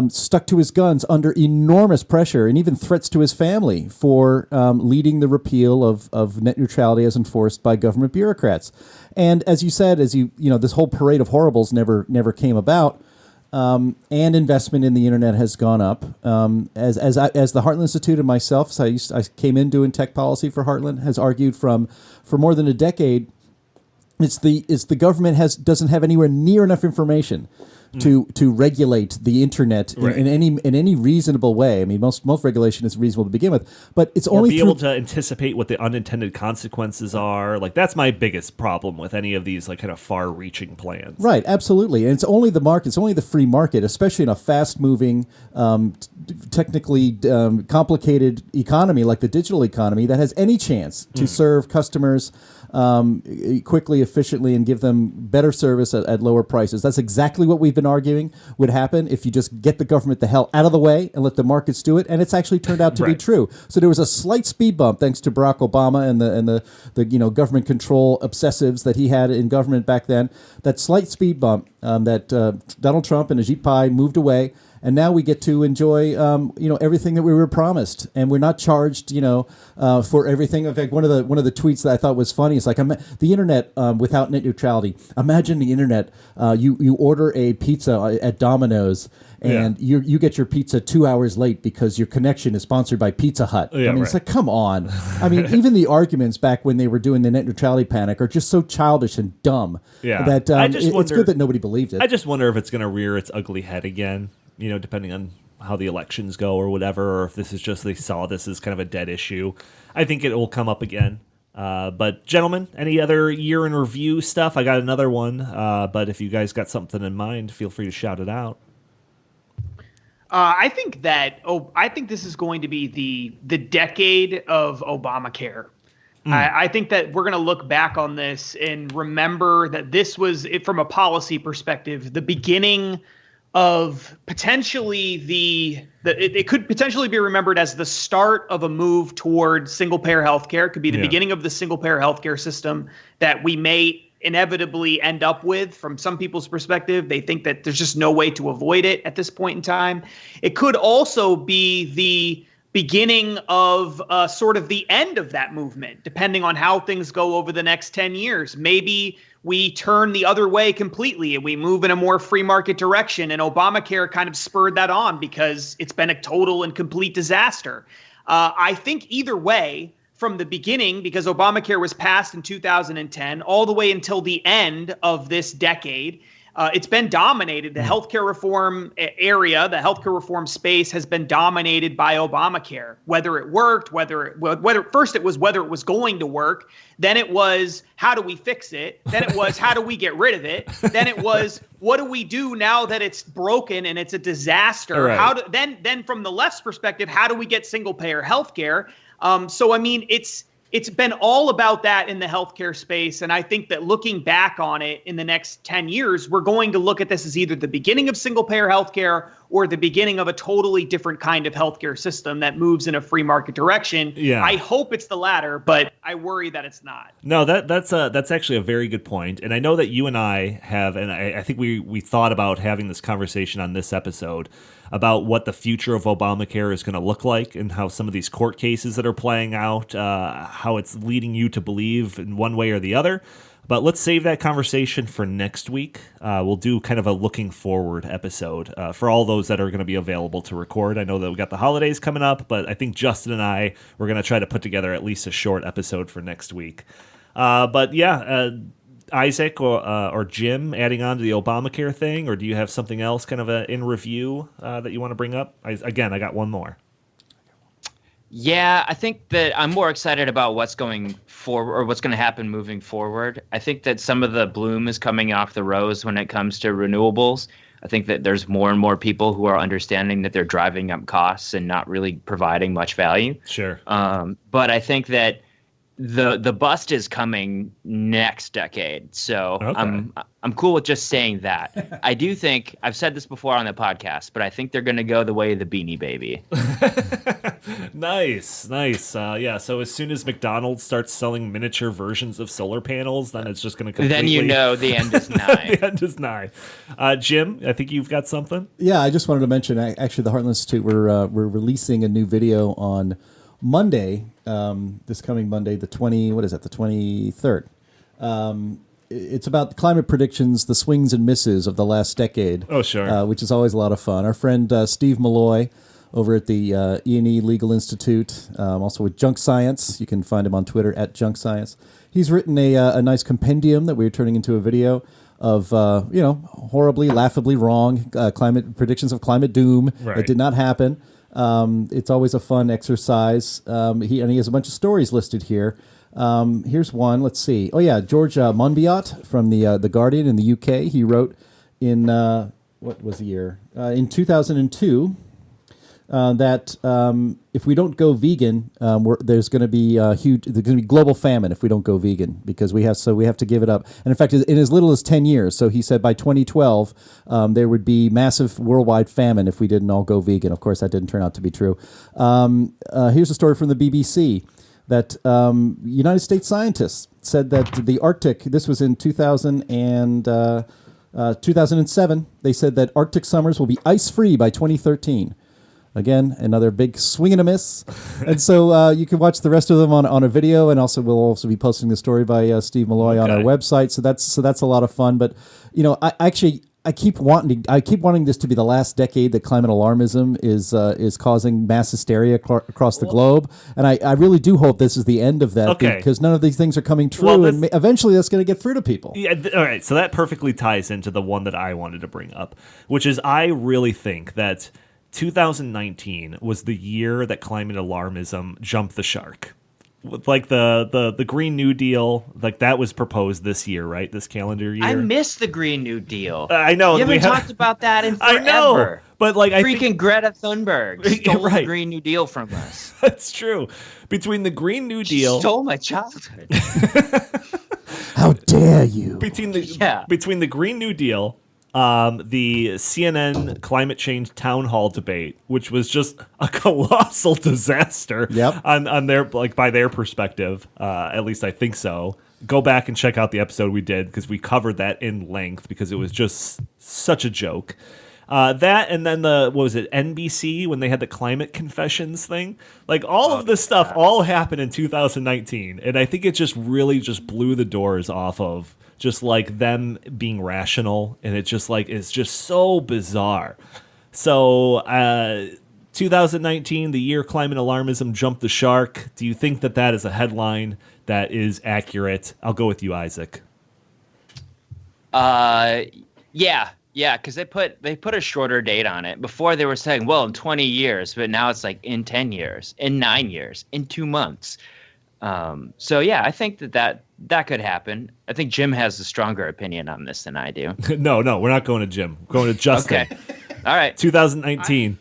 stuck to his guns under enormous pressure and even threats to his family for leading the repeal of net neutrality as enforced by government bureaucrats. And as you said, this whole parade of horribles never came about. And investment in the internet has gone up. As the Heartland Institute and myself, so I came in doing tech policy for Heartland, has argued for more than a decade. It's the government doesn't have anywhere near enough information to regulate the internet in any reasonable way. I mean, most regulation is reasonable to begin with, but it's only be able to anticipate what the unintended consequences are. Like, that's my biggest problem with any of these like kind of far-reaching plans. Right, absolutely, and it's only the market. It's only the free market, especially in a fast-moving, technically complicated economy like the digital economy, that has any chance to serve customers quickly, efficiently, and give them better service at lower prices. That's exactly what we've been arguing would happen if you just get the government the hell out of the way and let the markets do it. And it's actually turned out to be true. So there was a slight speed bump thanks to Barack Obama and the government control obsessives that he had in government back then. That slight speed bump that Donald Trump and Ajit Pai moved away. And now we get to enjoy, everything that we were promised, and we're not charged, for everything. In fact, one of the tweets that I thought was funny is like, the internet without net neutrality. Imagine the internet. You order a pizza at Domino's, and you get your pizza 2 hours late because your connection is sponsored by Pizza Hut. It's like, come on. I mean, even the arguments back when they were doing the net neutrality panic are just so childish and dumb. That it's good that nobody believed it. I just wonder if it's going to rear its ugly head again. Depending on how the elections go or whatever, or if this is just they saw this as kind of a dead issue. I think it will come up again. But gentlemen, any other year in review stuff? I got another one, but if you guys got something in mind, feel free to shout it out. I think this is going to be the decade of Obamacare. I think that we're going to look back on this and remember that this was, from a policy perspective, the beginning of potentially it could potentially be remembered as the start of a move toward single-payer healthcare. It could be the beginning of the single-payer healthcare system that we may inevitably end up with. From some people's perspective, they think that there's just no way to avoid it at this point in time. It could also be the beginning of sort of the end of that movement, depending on how things go over the next 10 years. Maybe we turn the other way completely and we move in a more free market direction, and Obamacare kind of spurred that on because it's been a total and complete disaster. I think either way, from the beginning, because Obamacare was passed in 2010, all the way until the end of this decade, it's been dominated. The healthcare reform area, the healthcare reform space has been dominated by Obamacare. Whether it worked, whether first it was whether it was going to work, then it was how do we fix it, then it was how do we get rid of it, then it was what do we do now that it's broken and it's a disaster. Right. Then from the left's perspective, how do we get single payer healthcare? So I mean, it's been all about that in the healthcare space. And I think that looking back on it in the next 10 years, we're going to look at this as either the beginning of single payer healthcare or the beginning of a totally different kind of healthcare system that moves in a free market direction. Yeah. I hope it's the latter, but I worry that it's not. No, that's actually a very good point. And I know that you and I have, and I think we thought about having this conversation on this episode about what the future of Obamacare is going to look like and how some of these court cases that are playing out, how it's leading you to believe in one way or the other. But let's save that conversation for next week. We'll do kind of a looking forward episode for all those that are going to be available to record. I know that we got the holidays coming up, but I think Justin and I, we're going to try to put together at least a short episode for next week. Isaac or Jim, adding on to the Obamacare thing, or do you have something else kind of in review that you want to bring up? I got one more. Yeah, I think that I'm more excited about what's going forward or what's going to happen moving forward. I think that some of the bloom is coming off the rose when it comes to renewables. I think that there's more and more people who are understanding that they're driving up costs and not really providing much value. Sure. But I think that the bust is coming next decade. So Okay. I'm cool with just saying that. I do think I've said this before on the podcast, but I think they're going to go the way of the Beanie Baby. Nice. Yeah, so as soon as McDonald's starts selling miniature versions of solar panels, then it's just going to completely... Then you know the end is nigh. The end is nigh. Jim, I think you've got something? Yeah, I just wanted to mention, actually, the Heartland Institute, we're releasing a new video on Monday, this coming Monday, the 23rd. It's about the climate predictions, the swings and misses of the last decade. Oh, sure. Which is always a lot of fun. Our friend Steve Malloy over at the E&E Legal Institute, also with Junk Science. You can find him on Twitter at Junk Science. He's written a nice compendium that we're turning into a video of, horribly, laughably wrong climate predictions of climate doom. Right. It did not happen. It's always a fun exercise. He has a bunch of stories listed here. Here's one. Let's see. Oh yeah, George Monbiot from the Guardian in the UK. He wrote in what was the year? In 2002. That if we don't go vegan, there's going to be there's going to be global famine if we don't go vegan because we have to give it up. And in fact, in as little as 10 years. So he said by 2012 there would be massive worldwide famine if we didn't all go vegan. Of course, that didn't turn out to be true. Here's a story from the BBC that United States scientists said that the Arctic. This was in 2007. They said that Arctic summers will be ice-free by 2013. Again, another big swing and a miss. And so you can watch the rest of them on a video, and we'll also be posting the story by Steve Malloy on our website. So that's a lot of fun. But I keep wanting this to be the last decade that climate alarmism is causing mass hysteria across the globe, and I really do hope this is the end of that because none of these things are coming true, and eventually that's going to get through to people. Yeah, all right. So that perfectly ties into the one that I wanted to bring up, which is I really think that 2019 was the year that climate alarmism jumped the shark. Like the Green New Deal, like that was proposed this year, right? This calendar year. I miss the Green New Deal. I know. You haven't talked about that in forever. I know, but like freaking Greta Thunberg stole right. the Green New Deal from us. That's true. Between the Green New Deal, she stole my childhood. How dare you? Between the Green New Deal, the CNN climate change town hall debate, which was just a colossal disaster. Yep. On their by their perspective, at least I think so. Go back and check out the episode we did because we covered that in length because it was just such a joke. That and then NBC when they had the climate confessions thing, like all of this stuff all happened in 2019, and I think it just really just blew the doors off of just like them being rational, and it just like it's just so bizarre. So 2019, the year climate alarmism jumped the shark. Do you think that is a headline that is accurate? I'll go with you, Isaac. Yeah, because they put a shorter date on it. Before they were saying, well, in 20 years, but now it's like in 10 years, in 9 years, in 2 months. So yeah, I think that could happen. I think Jim has a stronger opinion on this than I do. No, we're not going to Jim. We're going to Justin. Okay. All right. 2019.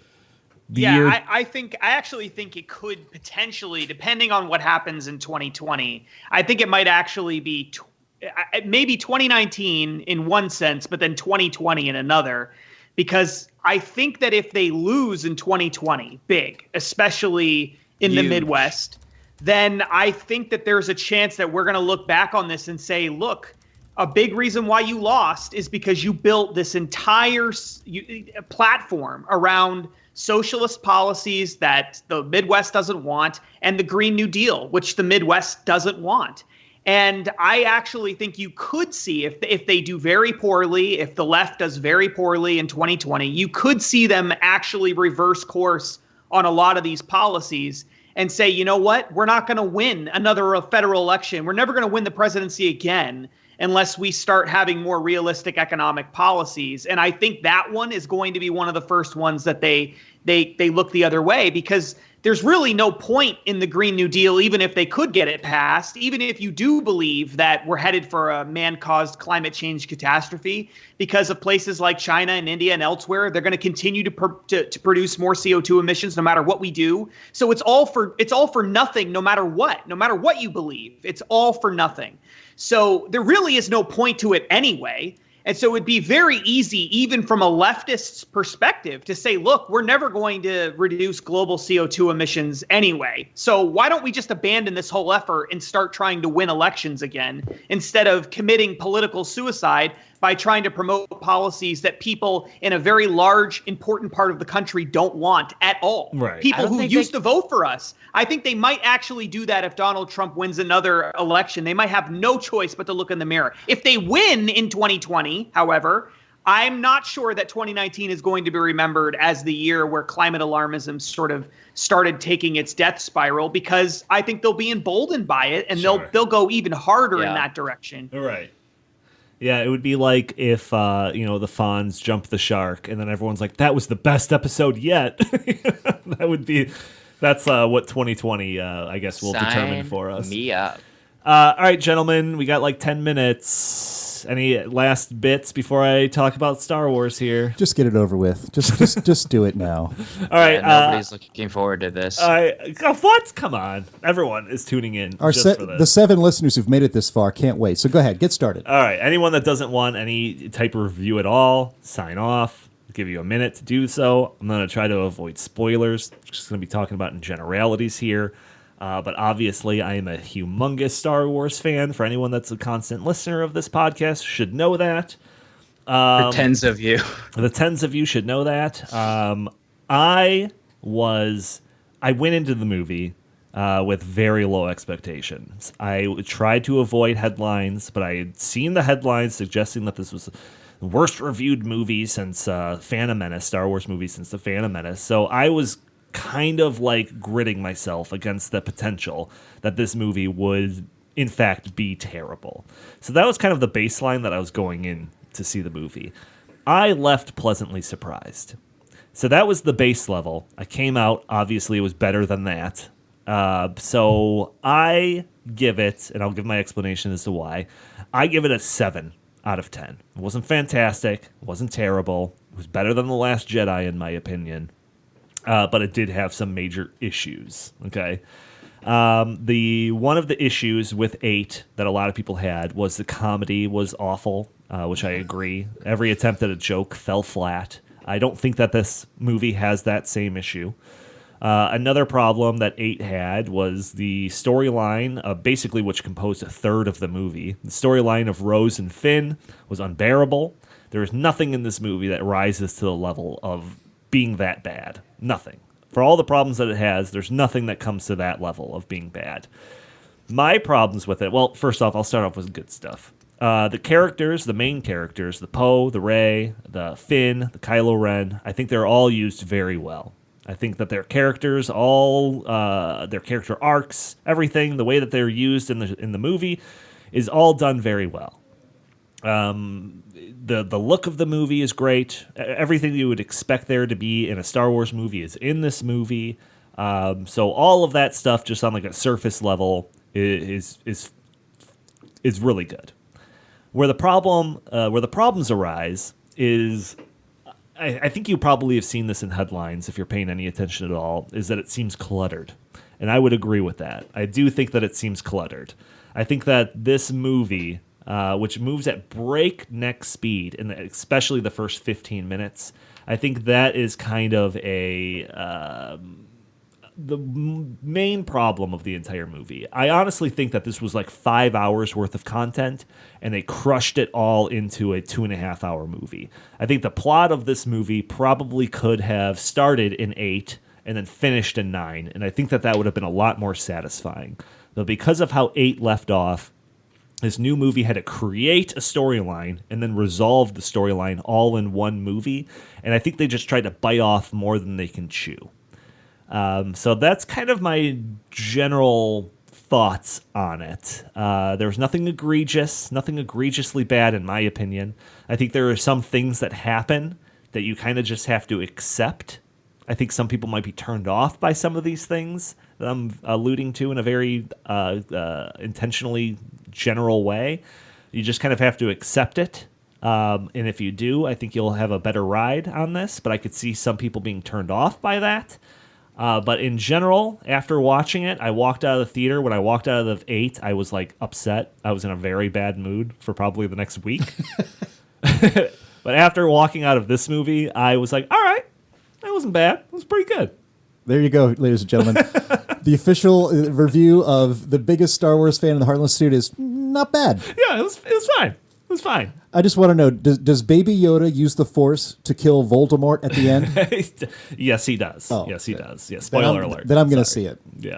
I actually think it could potentially, depending on what happens in 2020, I think it might actually be maybe 2019 in one sense, but then 2020 in another, because I think that if they lose in 2020, big, especially in the Midwest, then I think that there's a chance that we're going to look back on this and say, look, a big reason why you lost is because you built this entire platform around socialist policies that the Midwest doesn't want and the Green New Deal, which the Midwest doesn't want. And I actually think you could see if they do very poorly, if the left does very poorly in 2020, you could see them actually reverse course on a lot of these policies and say, you know what, we're not going to win another federal election. We're never going to win the presidency again unless we start having more realistic economic policies. And I think that one is going to be one of the first ones that they look the other way, because there's really no point in the Green New Deal, even if they could get it passed, even if you do believe that we're headed for a man-caused climate change catastrophe, because of places like China and India and elsewhere, they're going to continue to produce more CO2 emissions no matter what we do. So it's all for nothing, no matter what you believe. It's all for nothing. So there really is no point to it anyway. And so it'd be very easy, even from a leftist's perspective, to say, look, we're never going to reduce global CO2 emissions anyway. So why don't we just abandon this whole effort and start trying to win elections again, instead of committing political suicide by trying to promote policies that people in a very large, important part of the country don't want at all. Right. People who used to vote for us. I think they might actually do that if Donald Trump wins another election. They might have no choice but to look in the mirror. If they win in 2020, however, I'm not sure that 2019 is going to be remembered as the year where climate alarmism sort of started taking its death spiral, because I think they'll be emboldened by it, and they'll go even harder in that direction. Right. Yeah, it would be like if, the Fonz jumped the shark, and then everyone's like, that was the best episode yet. That's what 2020, I guess, will determine for us. Me up. All right, gentlemen, we got like 10 minutes. Any last bits before I talk about Star Wars here? Just get it over with. Just do it now. All right. Nobody's looking forward to this. What? Come on. Everyone is tuning in for this. The 7 listeners who've made it this far can't wait. So go ahead. Get started. All right. Anyone that doesn't want any type of review at all, sign off. I'll give you a minute to do so. I'm going to try to avoid spoilers. Just going to be talking about in generalities here. But obviously, I am a humongous Star Wars fan. For anyone that's a constant listener of this podcast, should know that. For tens of you. The tens of you should know that. I went into the movie with very low expectations. I tried to avoid headlines, but I had seen the headlines suggesting that this was the worst reviewed movie since Phantom Menace, Star Wars movie since the Phantom Menace. So I was kind of like gritting myself against the potential that this movie would in fact be terrible. So that was kind of the baseline that I was going in to see the movie. I left pleasantly surprised. So that was the base level. I came out, obviously it was better than that. So I give it, and I'll give my explanation as to why, I give it a 7 out of 10. It wasn't fantastic, it wasn't terrible, it was better than The Last Jedi in my opinion. But it did have some major issues, okay? One of the issues with 8 that a lot of people had was the comedy was awful, which I agree. Every attempt at a joke fell flat. I don't think that this movie has that same issue. Another problem that 8 had was the storyline, basically which composed a third of the movie. The storyline of Rose and Finn was unbearable. There is nothing in this movie that rises to the level of being that bad. Nothing. For all the problems that it has, there's nothing that comes to that level of being bad. My problems with it, well, first off, I'll start off with good stuff. The characters, the main characters, the Poe, the Rey, the Finn, the Kylo Ren, I think they're all used very well. I think that their characters, their character arcs, everything, the way that they're used in the movie is all done very well. The look of the movie is great. Everything you would expect there to be in a Star Wars movie is in this movie. So all of that stuff, just on like a surface level, is really good. Where the problems arise is, I think you probably have seen this in headlines if you're paying any attention at all, is that it seems cluttered, and I would agree with that. I do think that it seems cluttered. I think that this movie, which moves at breakneck speed, and especially the first 15 minutes, I think that is kind of the main problem of the entire movie. I honestly think that this was like 5 hours worth of content, and they crushed it all into a 2.5 hour movie. I think the plot of this movie probably could have started in 8 and then finished in 9, and I think that would have been a lot more satisfying. But because of how 8 left off, this new movie had to create a storyline and then resolve the storyline all in one movie, and I think they just tried to bite off more than they can chew. So that's kind of my general thoughts on it. There was nothing egregiously bad in my opinion. I think there are some things that happen that you kind of just have to accept. I think some people might be turned off by some of these things that I'm alluding to in a very intentionally general way. You just kind of have to accept it. And if you do, I think you'll have a better ride on this. But I could see some people being turned off by that. But in general, after watching it, I walked out of the theater. When I walked out of the 8, I was like upset. I was in a very bad mood for probably the next week. But after walking out of this movie, I was like, all right, that wasn't bad. It was pretty good. There you go, ladies and gentlemen. The official review of the biggest Star Wars fan in the Heartland studio is not bad. Yeah, it was fine. It was fine. I just want to know, does Baby Yoda use the Force to kill Voldemort at the end? Yes, he does. Oh, yes, he okay. does. Yes, spoiler alert. Then I'm going to see it. Yeah.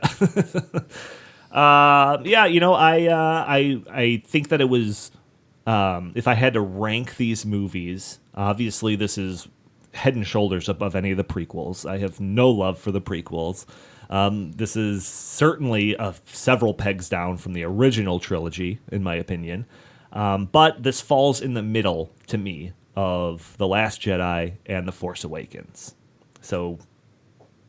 Yeah, you know, I think that it was, if I had to rank these movies, obviously this is head and shoulders above any of the prequels. I have no love for the prequels. This is certainly several pegs down from the original trilogy, in my opinion. But this falls in the middle, to me, of The Last Jedi and The Force Awakens. So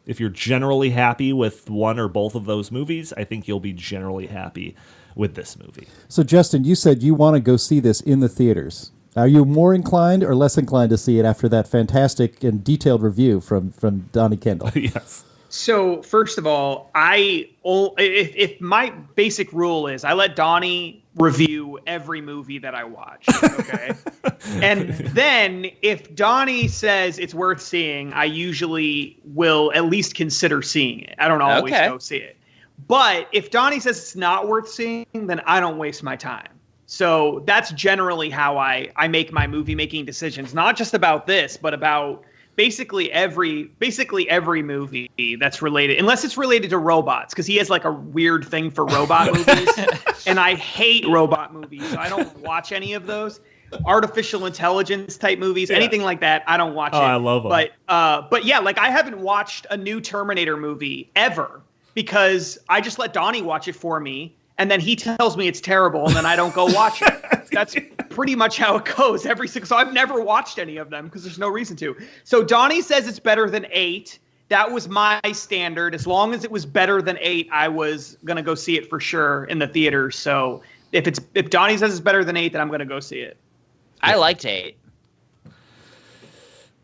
if you're generally happy with one or both of those movies, I think you'll be generally happy with this movie. So, Justin, you said you want to go see this in the theaters. Are you more inclined or less inclined to see it after that fantastic and detailed review from Donnie Kendal? Yes. So first of all, if my basic rule is I let Donnie review every movie that I watch, okay? And then if Donnie says it's worth seeing, I usually will at least consider seeing it. I don't always go see it. But if Donnie says it's not worth seeing, then I don't waste my time. So that's generally how I make my movie making decisions, not just about this, but about basically every movie that's related, unless it's related to robots, because he has like a weird thing for robot movies, and I hate robot movies, so I don't watch any of those. Artificial intelligence type movies, anything like that, I don't watch it. I love them. But yeah, like I haven't watched a new Terminator movie ever because I just let Donnie watch it for me, and then he tells me it's terrible, and then I don't go watch it. That's pretty much how it goes so I've never watched any of them because there's no reason to. So Donnie says it's better than 8. That was my standard. As long as it was better than 8, I was gonna go see it for sure in the theater. So if Donnie says it's better than 8, then I'm gonna go see it. I liked 8.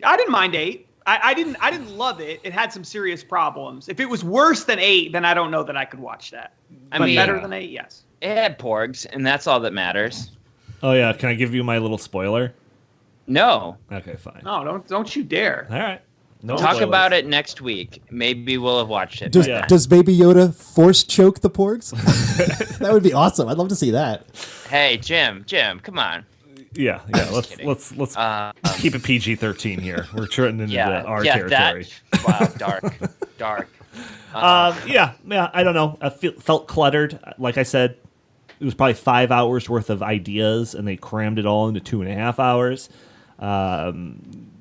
I didn't mind 8. I didn't love it. It had some serious problems. If it was worse than 8, then I don't know that I could watch that. But better than 8, yes. It had porgs, and that's all that matters. Oh yeah, can I give you my little spoiler? No. Okay, fine. No, don't you dare. All right. No Talk spoilers. about it next week. Maybe we'll have watched it. Does Baby Yoda force choke the porgs? That would be awesome. I'd love to see that. Hey, Jim, come on. Yeah. Let's keep it PG-13 here. We're turning into our territory. Wow, dark. Yeah. I don't know. I felt cluttered. Like I said, it was probably 5 hours worth of ideas, and they crammed it all into 2.5 hours.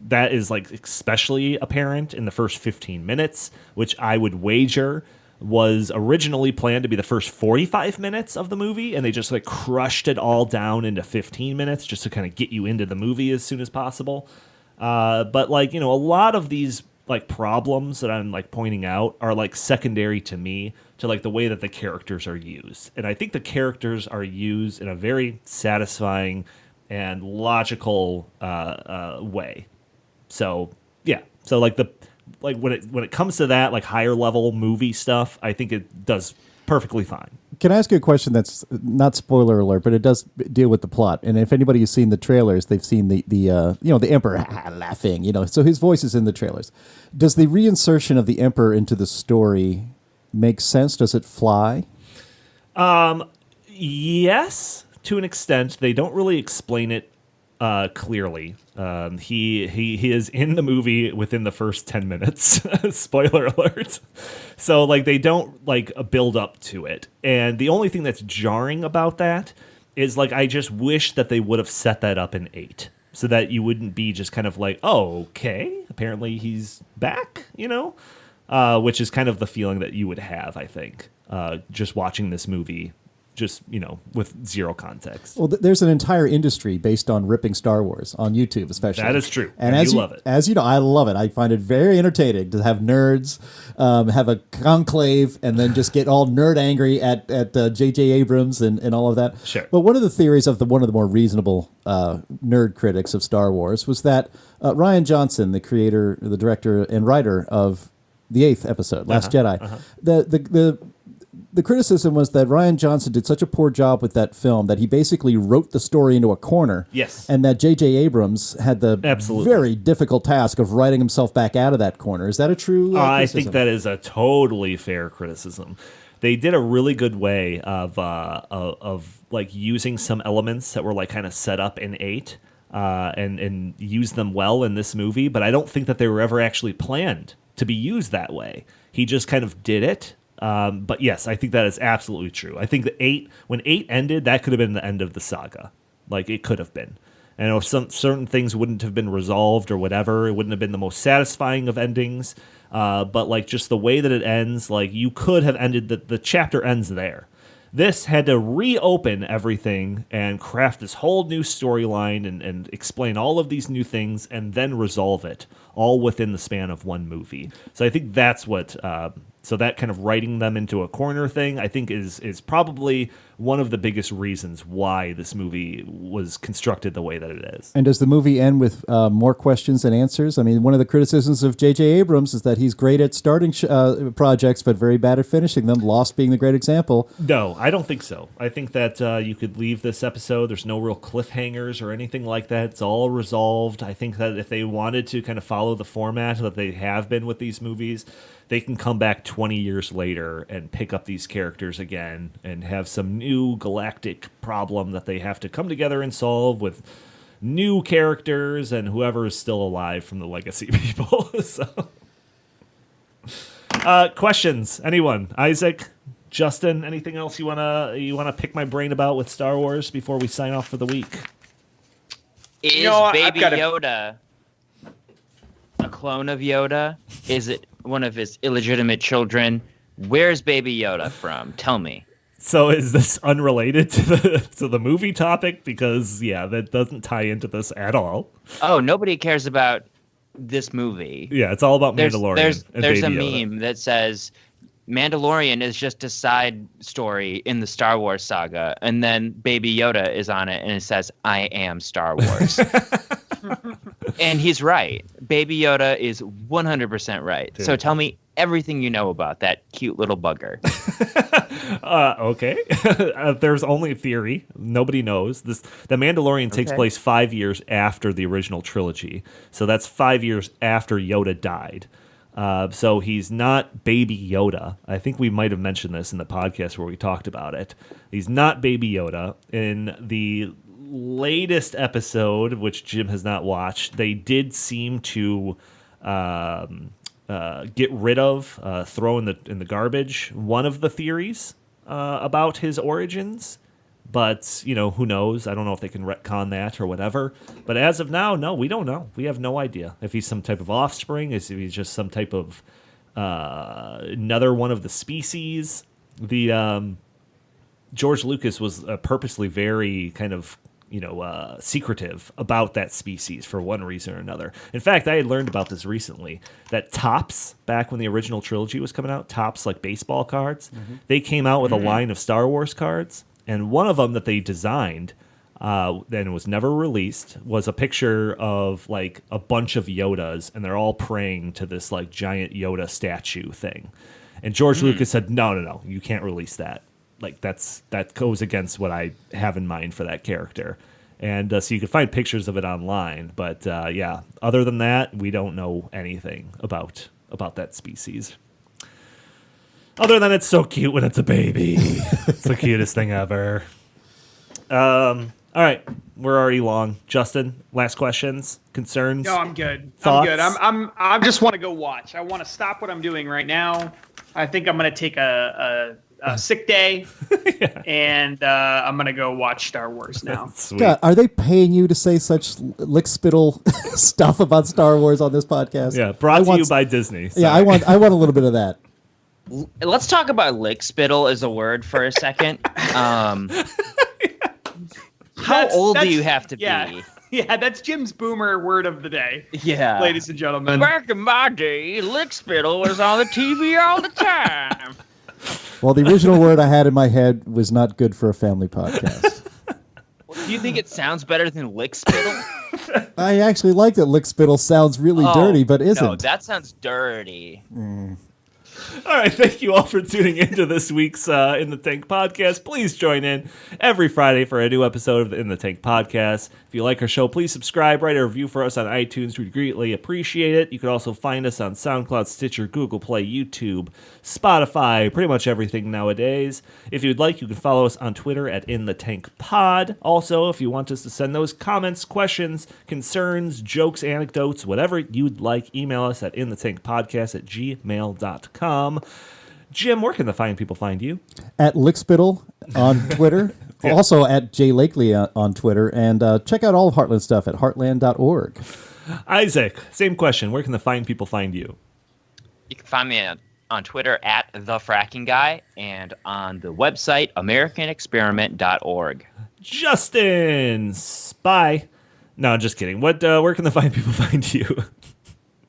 That is like especially apparent in the first 15 minutes, which I would wager was originally planned to be the first 45 minutes of the movie, and they just like crushed it all down into 15 minutes just to kind of get you into the movie as soon as possible. But like, you know, a lot of these like problems that I'm like pointing out are like secondary to me to like the way that the characters are used. And I think the characters are used in a very satisfying and logical way. So yeah, so like when it comes to that like higher level movie stuff, I think it does perfectly fine. Can I ask you a question that's not spoiler alert, but it does deal with the plot? And if anybody has seen the trailers, they've seen the Emperor laughing, so his voice is in the trailers. Does the reinsertion of the Emperor into the story make sense? Does it fly? Yes, to an extent. They don't really explain it clearly. He is in the movie within the first 10 minutes. Spoiler alert. So like they don't like build up to it. And the only thing that's jarring about that is like I just wish that they would have set that up in 8 so that you wouldn't be just kind of like, oh, okay, apparently he's back, which is kind of the feeling that you would have, I think, just watching this movie just, with zero context. Well, there's an entire industry based on ripping Star Wars on YouTube, especially. That is true. And as you love it. As you know, I love it. I find it very entertaining to have nerds have a conclave and then just get all nerd angry at J.J. Abrams and all of that. Sure. But one of the theories of one of the more reasonable nerd critics of Star Wars was that Rian Johnson, the creator, the director, and writer of the 8th episode, Last Jedi, the criticism was that Rian Johnson did such a poor job with that film that he basically wrote the story into a corner. Yes. And that J.J. Abrams had the very difficult task of writing himself back out of that corner. Is that a true criticism? I think that is a totally fair criticism. They did a really good way of like using some elements that were like kind of set up in 8 and use them well in this movie, but I don't think that they were ever actually planned to be used that way. He just kind of did it. But yes, I think that is absolutely true. I think that when 8 ended, that could have been the end of the saga. Like, it could have been. And if some certain things wouldn't have been resolved or whatever, it wouldn't have been the most satisfying of endings. But like just the way that it ends, like you could have ended the chapter ends there. This had to reopen everything and craft this whole new storyline and explain all of these new things and then resolve it all within the span of one movie. So I think that's what... So that kind of writing them into a corner thing, I think, is probably one of the biggest reasons why this movie was constructed the way that it is. And does the movie end with more questions than answers? I mean, one of the criticisms of J.J. Abrams is that he's great at starting projects, but very bad at finishing them, Lost being the great example. No, I don't think so. I think that you could leave this episode. There's no real cliffhangers or anything like that. It's all resolved. I think that if they wanted to kind of follow the format that they have been with these movies, they can come back 20 years later and pick up these characters again and have some new galactic problem that they have to come together and solve with new characters and whoever is still alive from the legacy people. So, questions? Anyone? Isaac, Justin, anything else you wanna pick my brain about with Star Wars before we sign off for the week? Is Baby Yoda a clone of Yoda? Is it one of his illegitimate children? Where's Baby Yoda from? Tell me. So is this unrelated to the movie topic? Because, yeah, that doesn't tie into this at all. Oh, nobody cares about this movie. Yeah, it's all about Mandalorian. There's a Yoda. meme that says Mandalorian is just a side story in the Star Wars saga, and then Baby Yoda is on it, and it says, I am Star Wars. And he's right. Baby Yoda is 100% right. Dude. So tell me everything you know about that cute little bugger. Okay. There's only a theory. Nobody knows. The Mandalorian takes place 5 years after the original trilogy. So that's 5 years after Yoda died. So he's not Baby Yoda. I think we might have mentioned this in the podcast where we talked about it. He's not Baby Yoda. In the latest episode, which Jim has not watched, they did seem to get rid of, throw in the garbage, one of the theories about his origins. But, who knows? I don't know if they can retcon that or whatever. But as of now, no, we don't know. We have no idea if he's some type of offspring, if he's just some type of another one of the species. The George Lucas was purposely very kind of secretive about that species for one reason or another. In fact, I had learned about this recently, that Topps, back when the original trilogy was coming out, Topps, like baseball cards, they came out with a line of Star Wars cards, and one of them that they designed, then was never released, was a picture of like a bunch of Yodas, and they're all praying to this like giant Yoda statue thing. And George Lucas said, no, you can't release that. Like that goes against what I have in mind for that character. And so you can find pictures of it online. But yeah, other than that, we don't know anything about that species. Other than it's so cute when it's a baby. It's the cutest thing ever. All right, we're already long. Justin, last questions, concerns? No, I'm good. Thoughts? I'm good. I just want to go watch. I want to stop what I'm doing right now. I think I'm going to take a sick day, and I'm going to go watch Star Wars now. God, are they paying you to say such lick-spittle stuff about Star Wars on this podcast? Yeah, brought to you by Disney. So. Yeah, I want a little bit of that. Let's talk about lick spittle as a word for a second. How old do you have to be? Yeah, that's Jim's boomer word of the day. Yeah. Ladies and gentlemen. Back in my day, lick spittle was on the TV all the time. Well, the original word I had in my head was not good for a family podcast. Do you think it sounds better than lick spittle? I actually like that lick spittle sounds really dirty, but isn't. No, that sounds dirty. All right, thank you all for tuning into this week's In the Tank podcast. Please join in every Friday for a new episode of the In the Tank podcast. If you like our show, please subscribe, write a review for us on iTunes. We'd greatly appreciate it. You can also find us on SoundCloud, Stitcher, Google Play, YouTube, Spotify, pretty much everything nowadays. If you'd like, you can follow us on Twitter at In the Tank Pod. Also, if you want us to send those comments, questions, concerns, jokes, anecdotes, whatever you'd like, email us at inthetank.podcast@gmail.com. Jim, where can the fine people find you? At Lickspittle on Twitter. Yeah. Also at Jay Lakely on Twitter. And check out all of Heartland stuff at heartland.org. Isaac, same question. Where can the fine people find you? You can find me on Twitter at The Fracking Guy and on the website AmericanExperiment.org. Justin, spy. No, just kidding. Where can the fine people find you?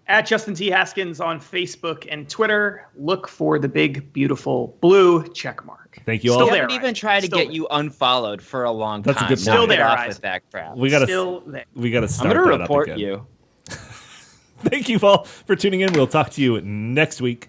At Justin T. Haskins on Facebook and Twitter. Look for the big, beautiful blue check mark. Thank you all. Still I there, haven't even Isaac. tried to Still get there. you unfollowed for a long That's a time. good Now point. Still get there, off Isaac. with that crap. We gotta Still there. start I'm going to that up report again. you. Thank you all for tuning in. We'll talk to you next week.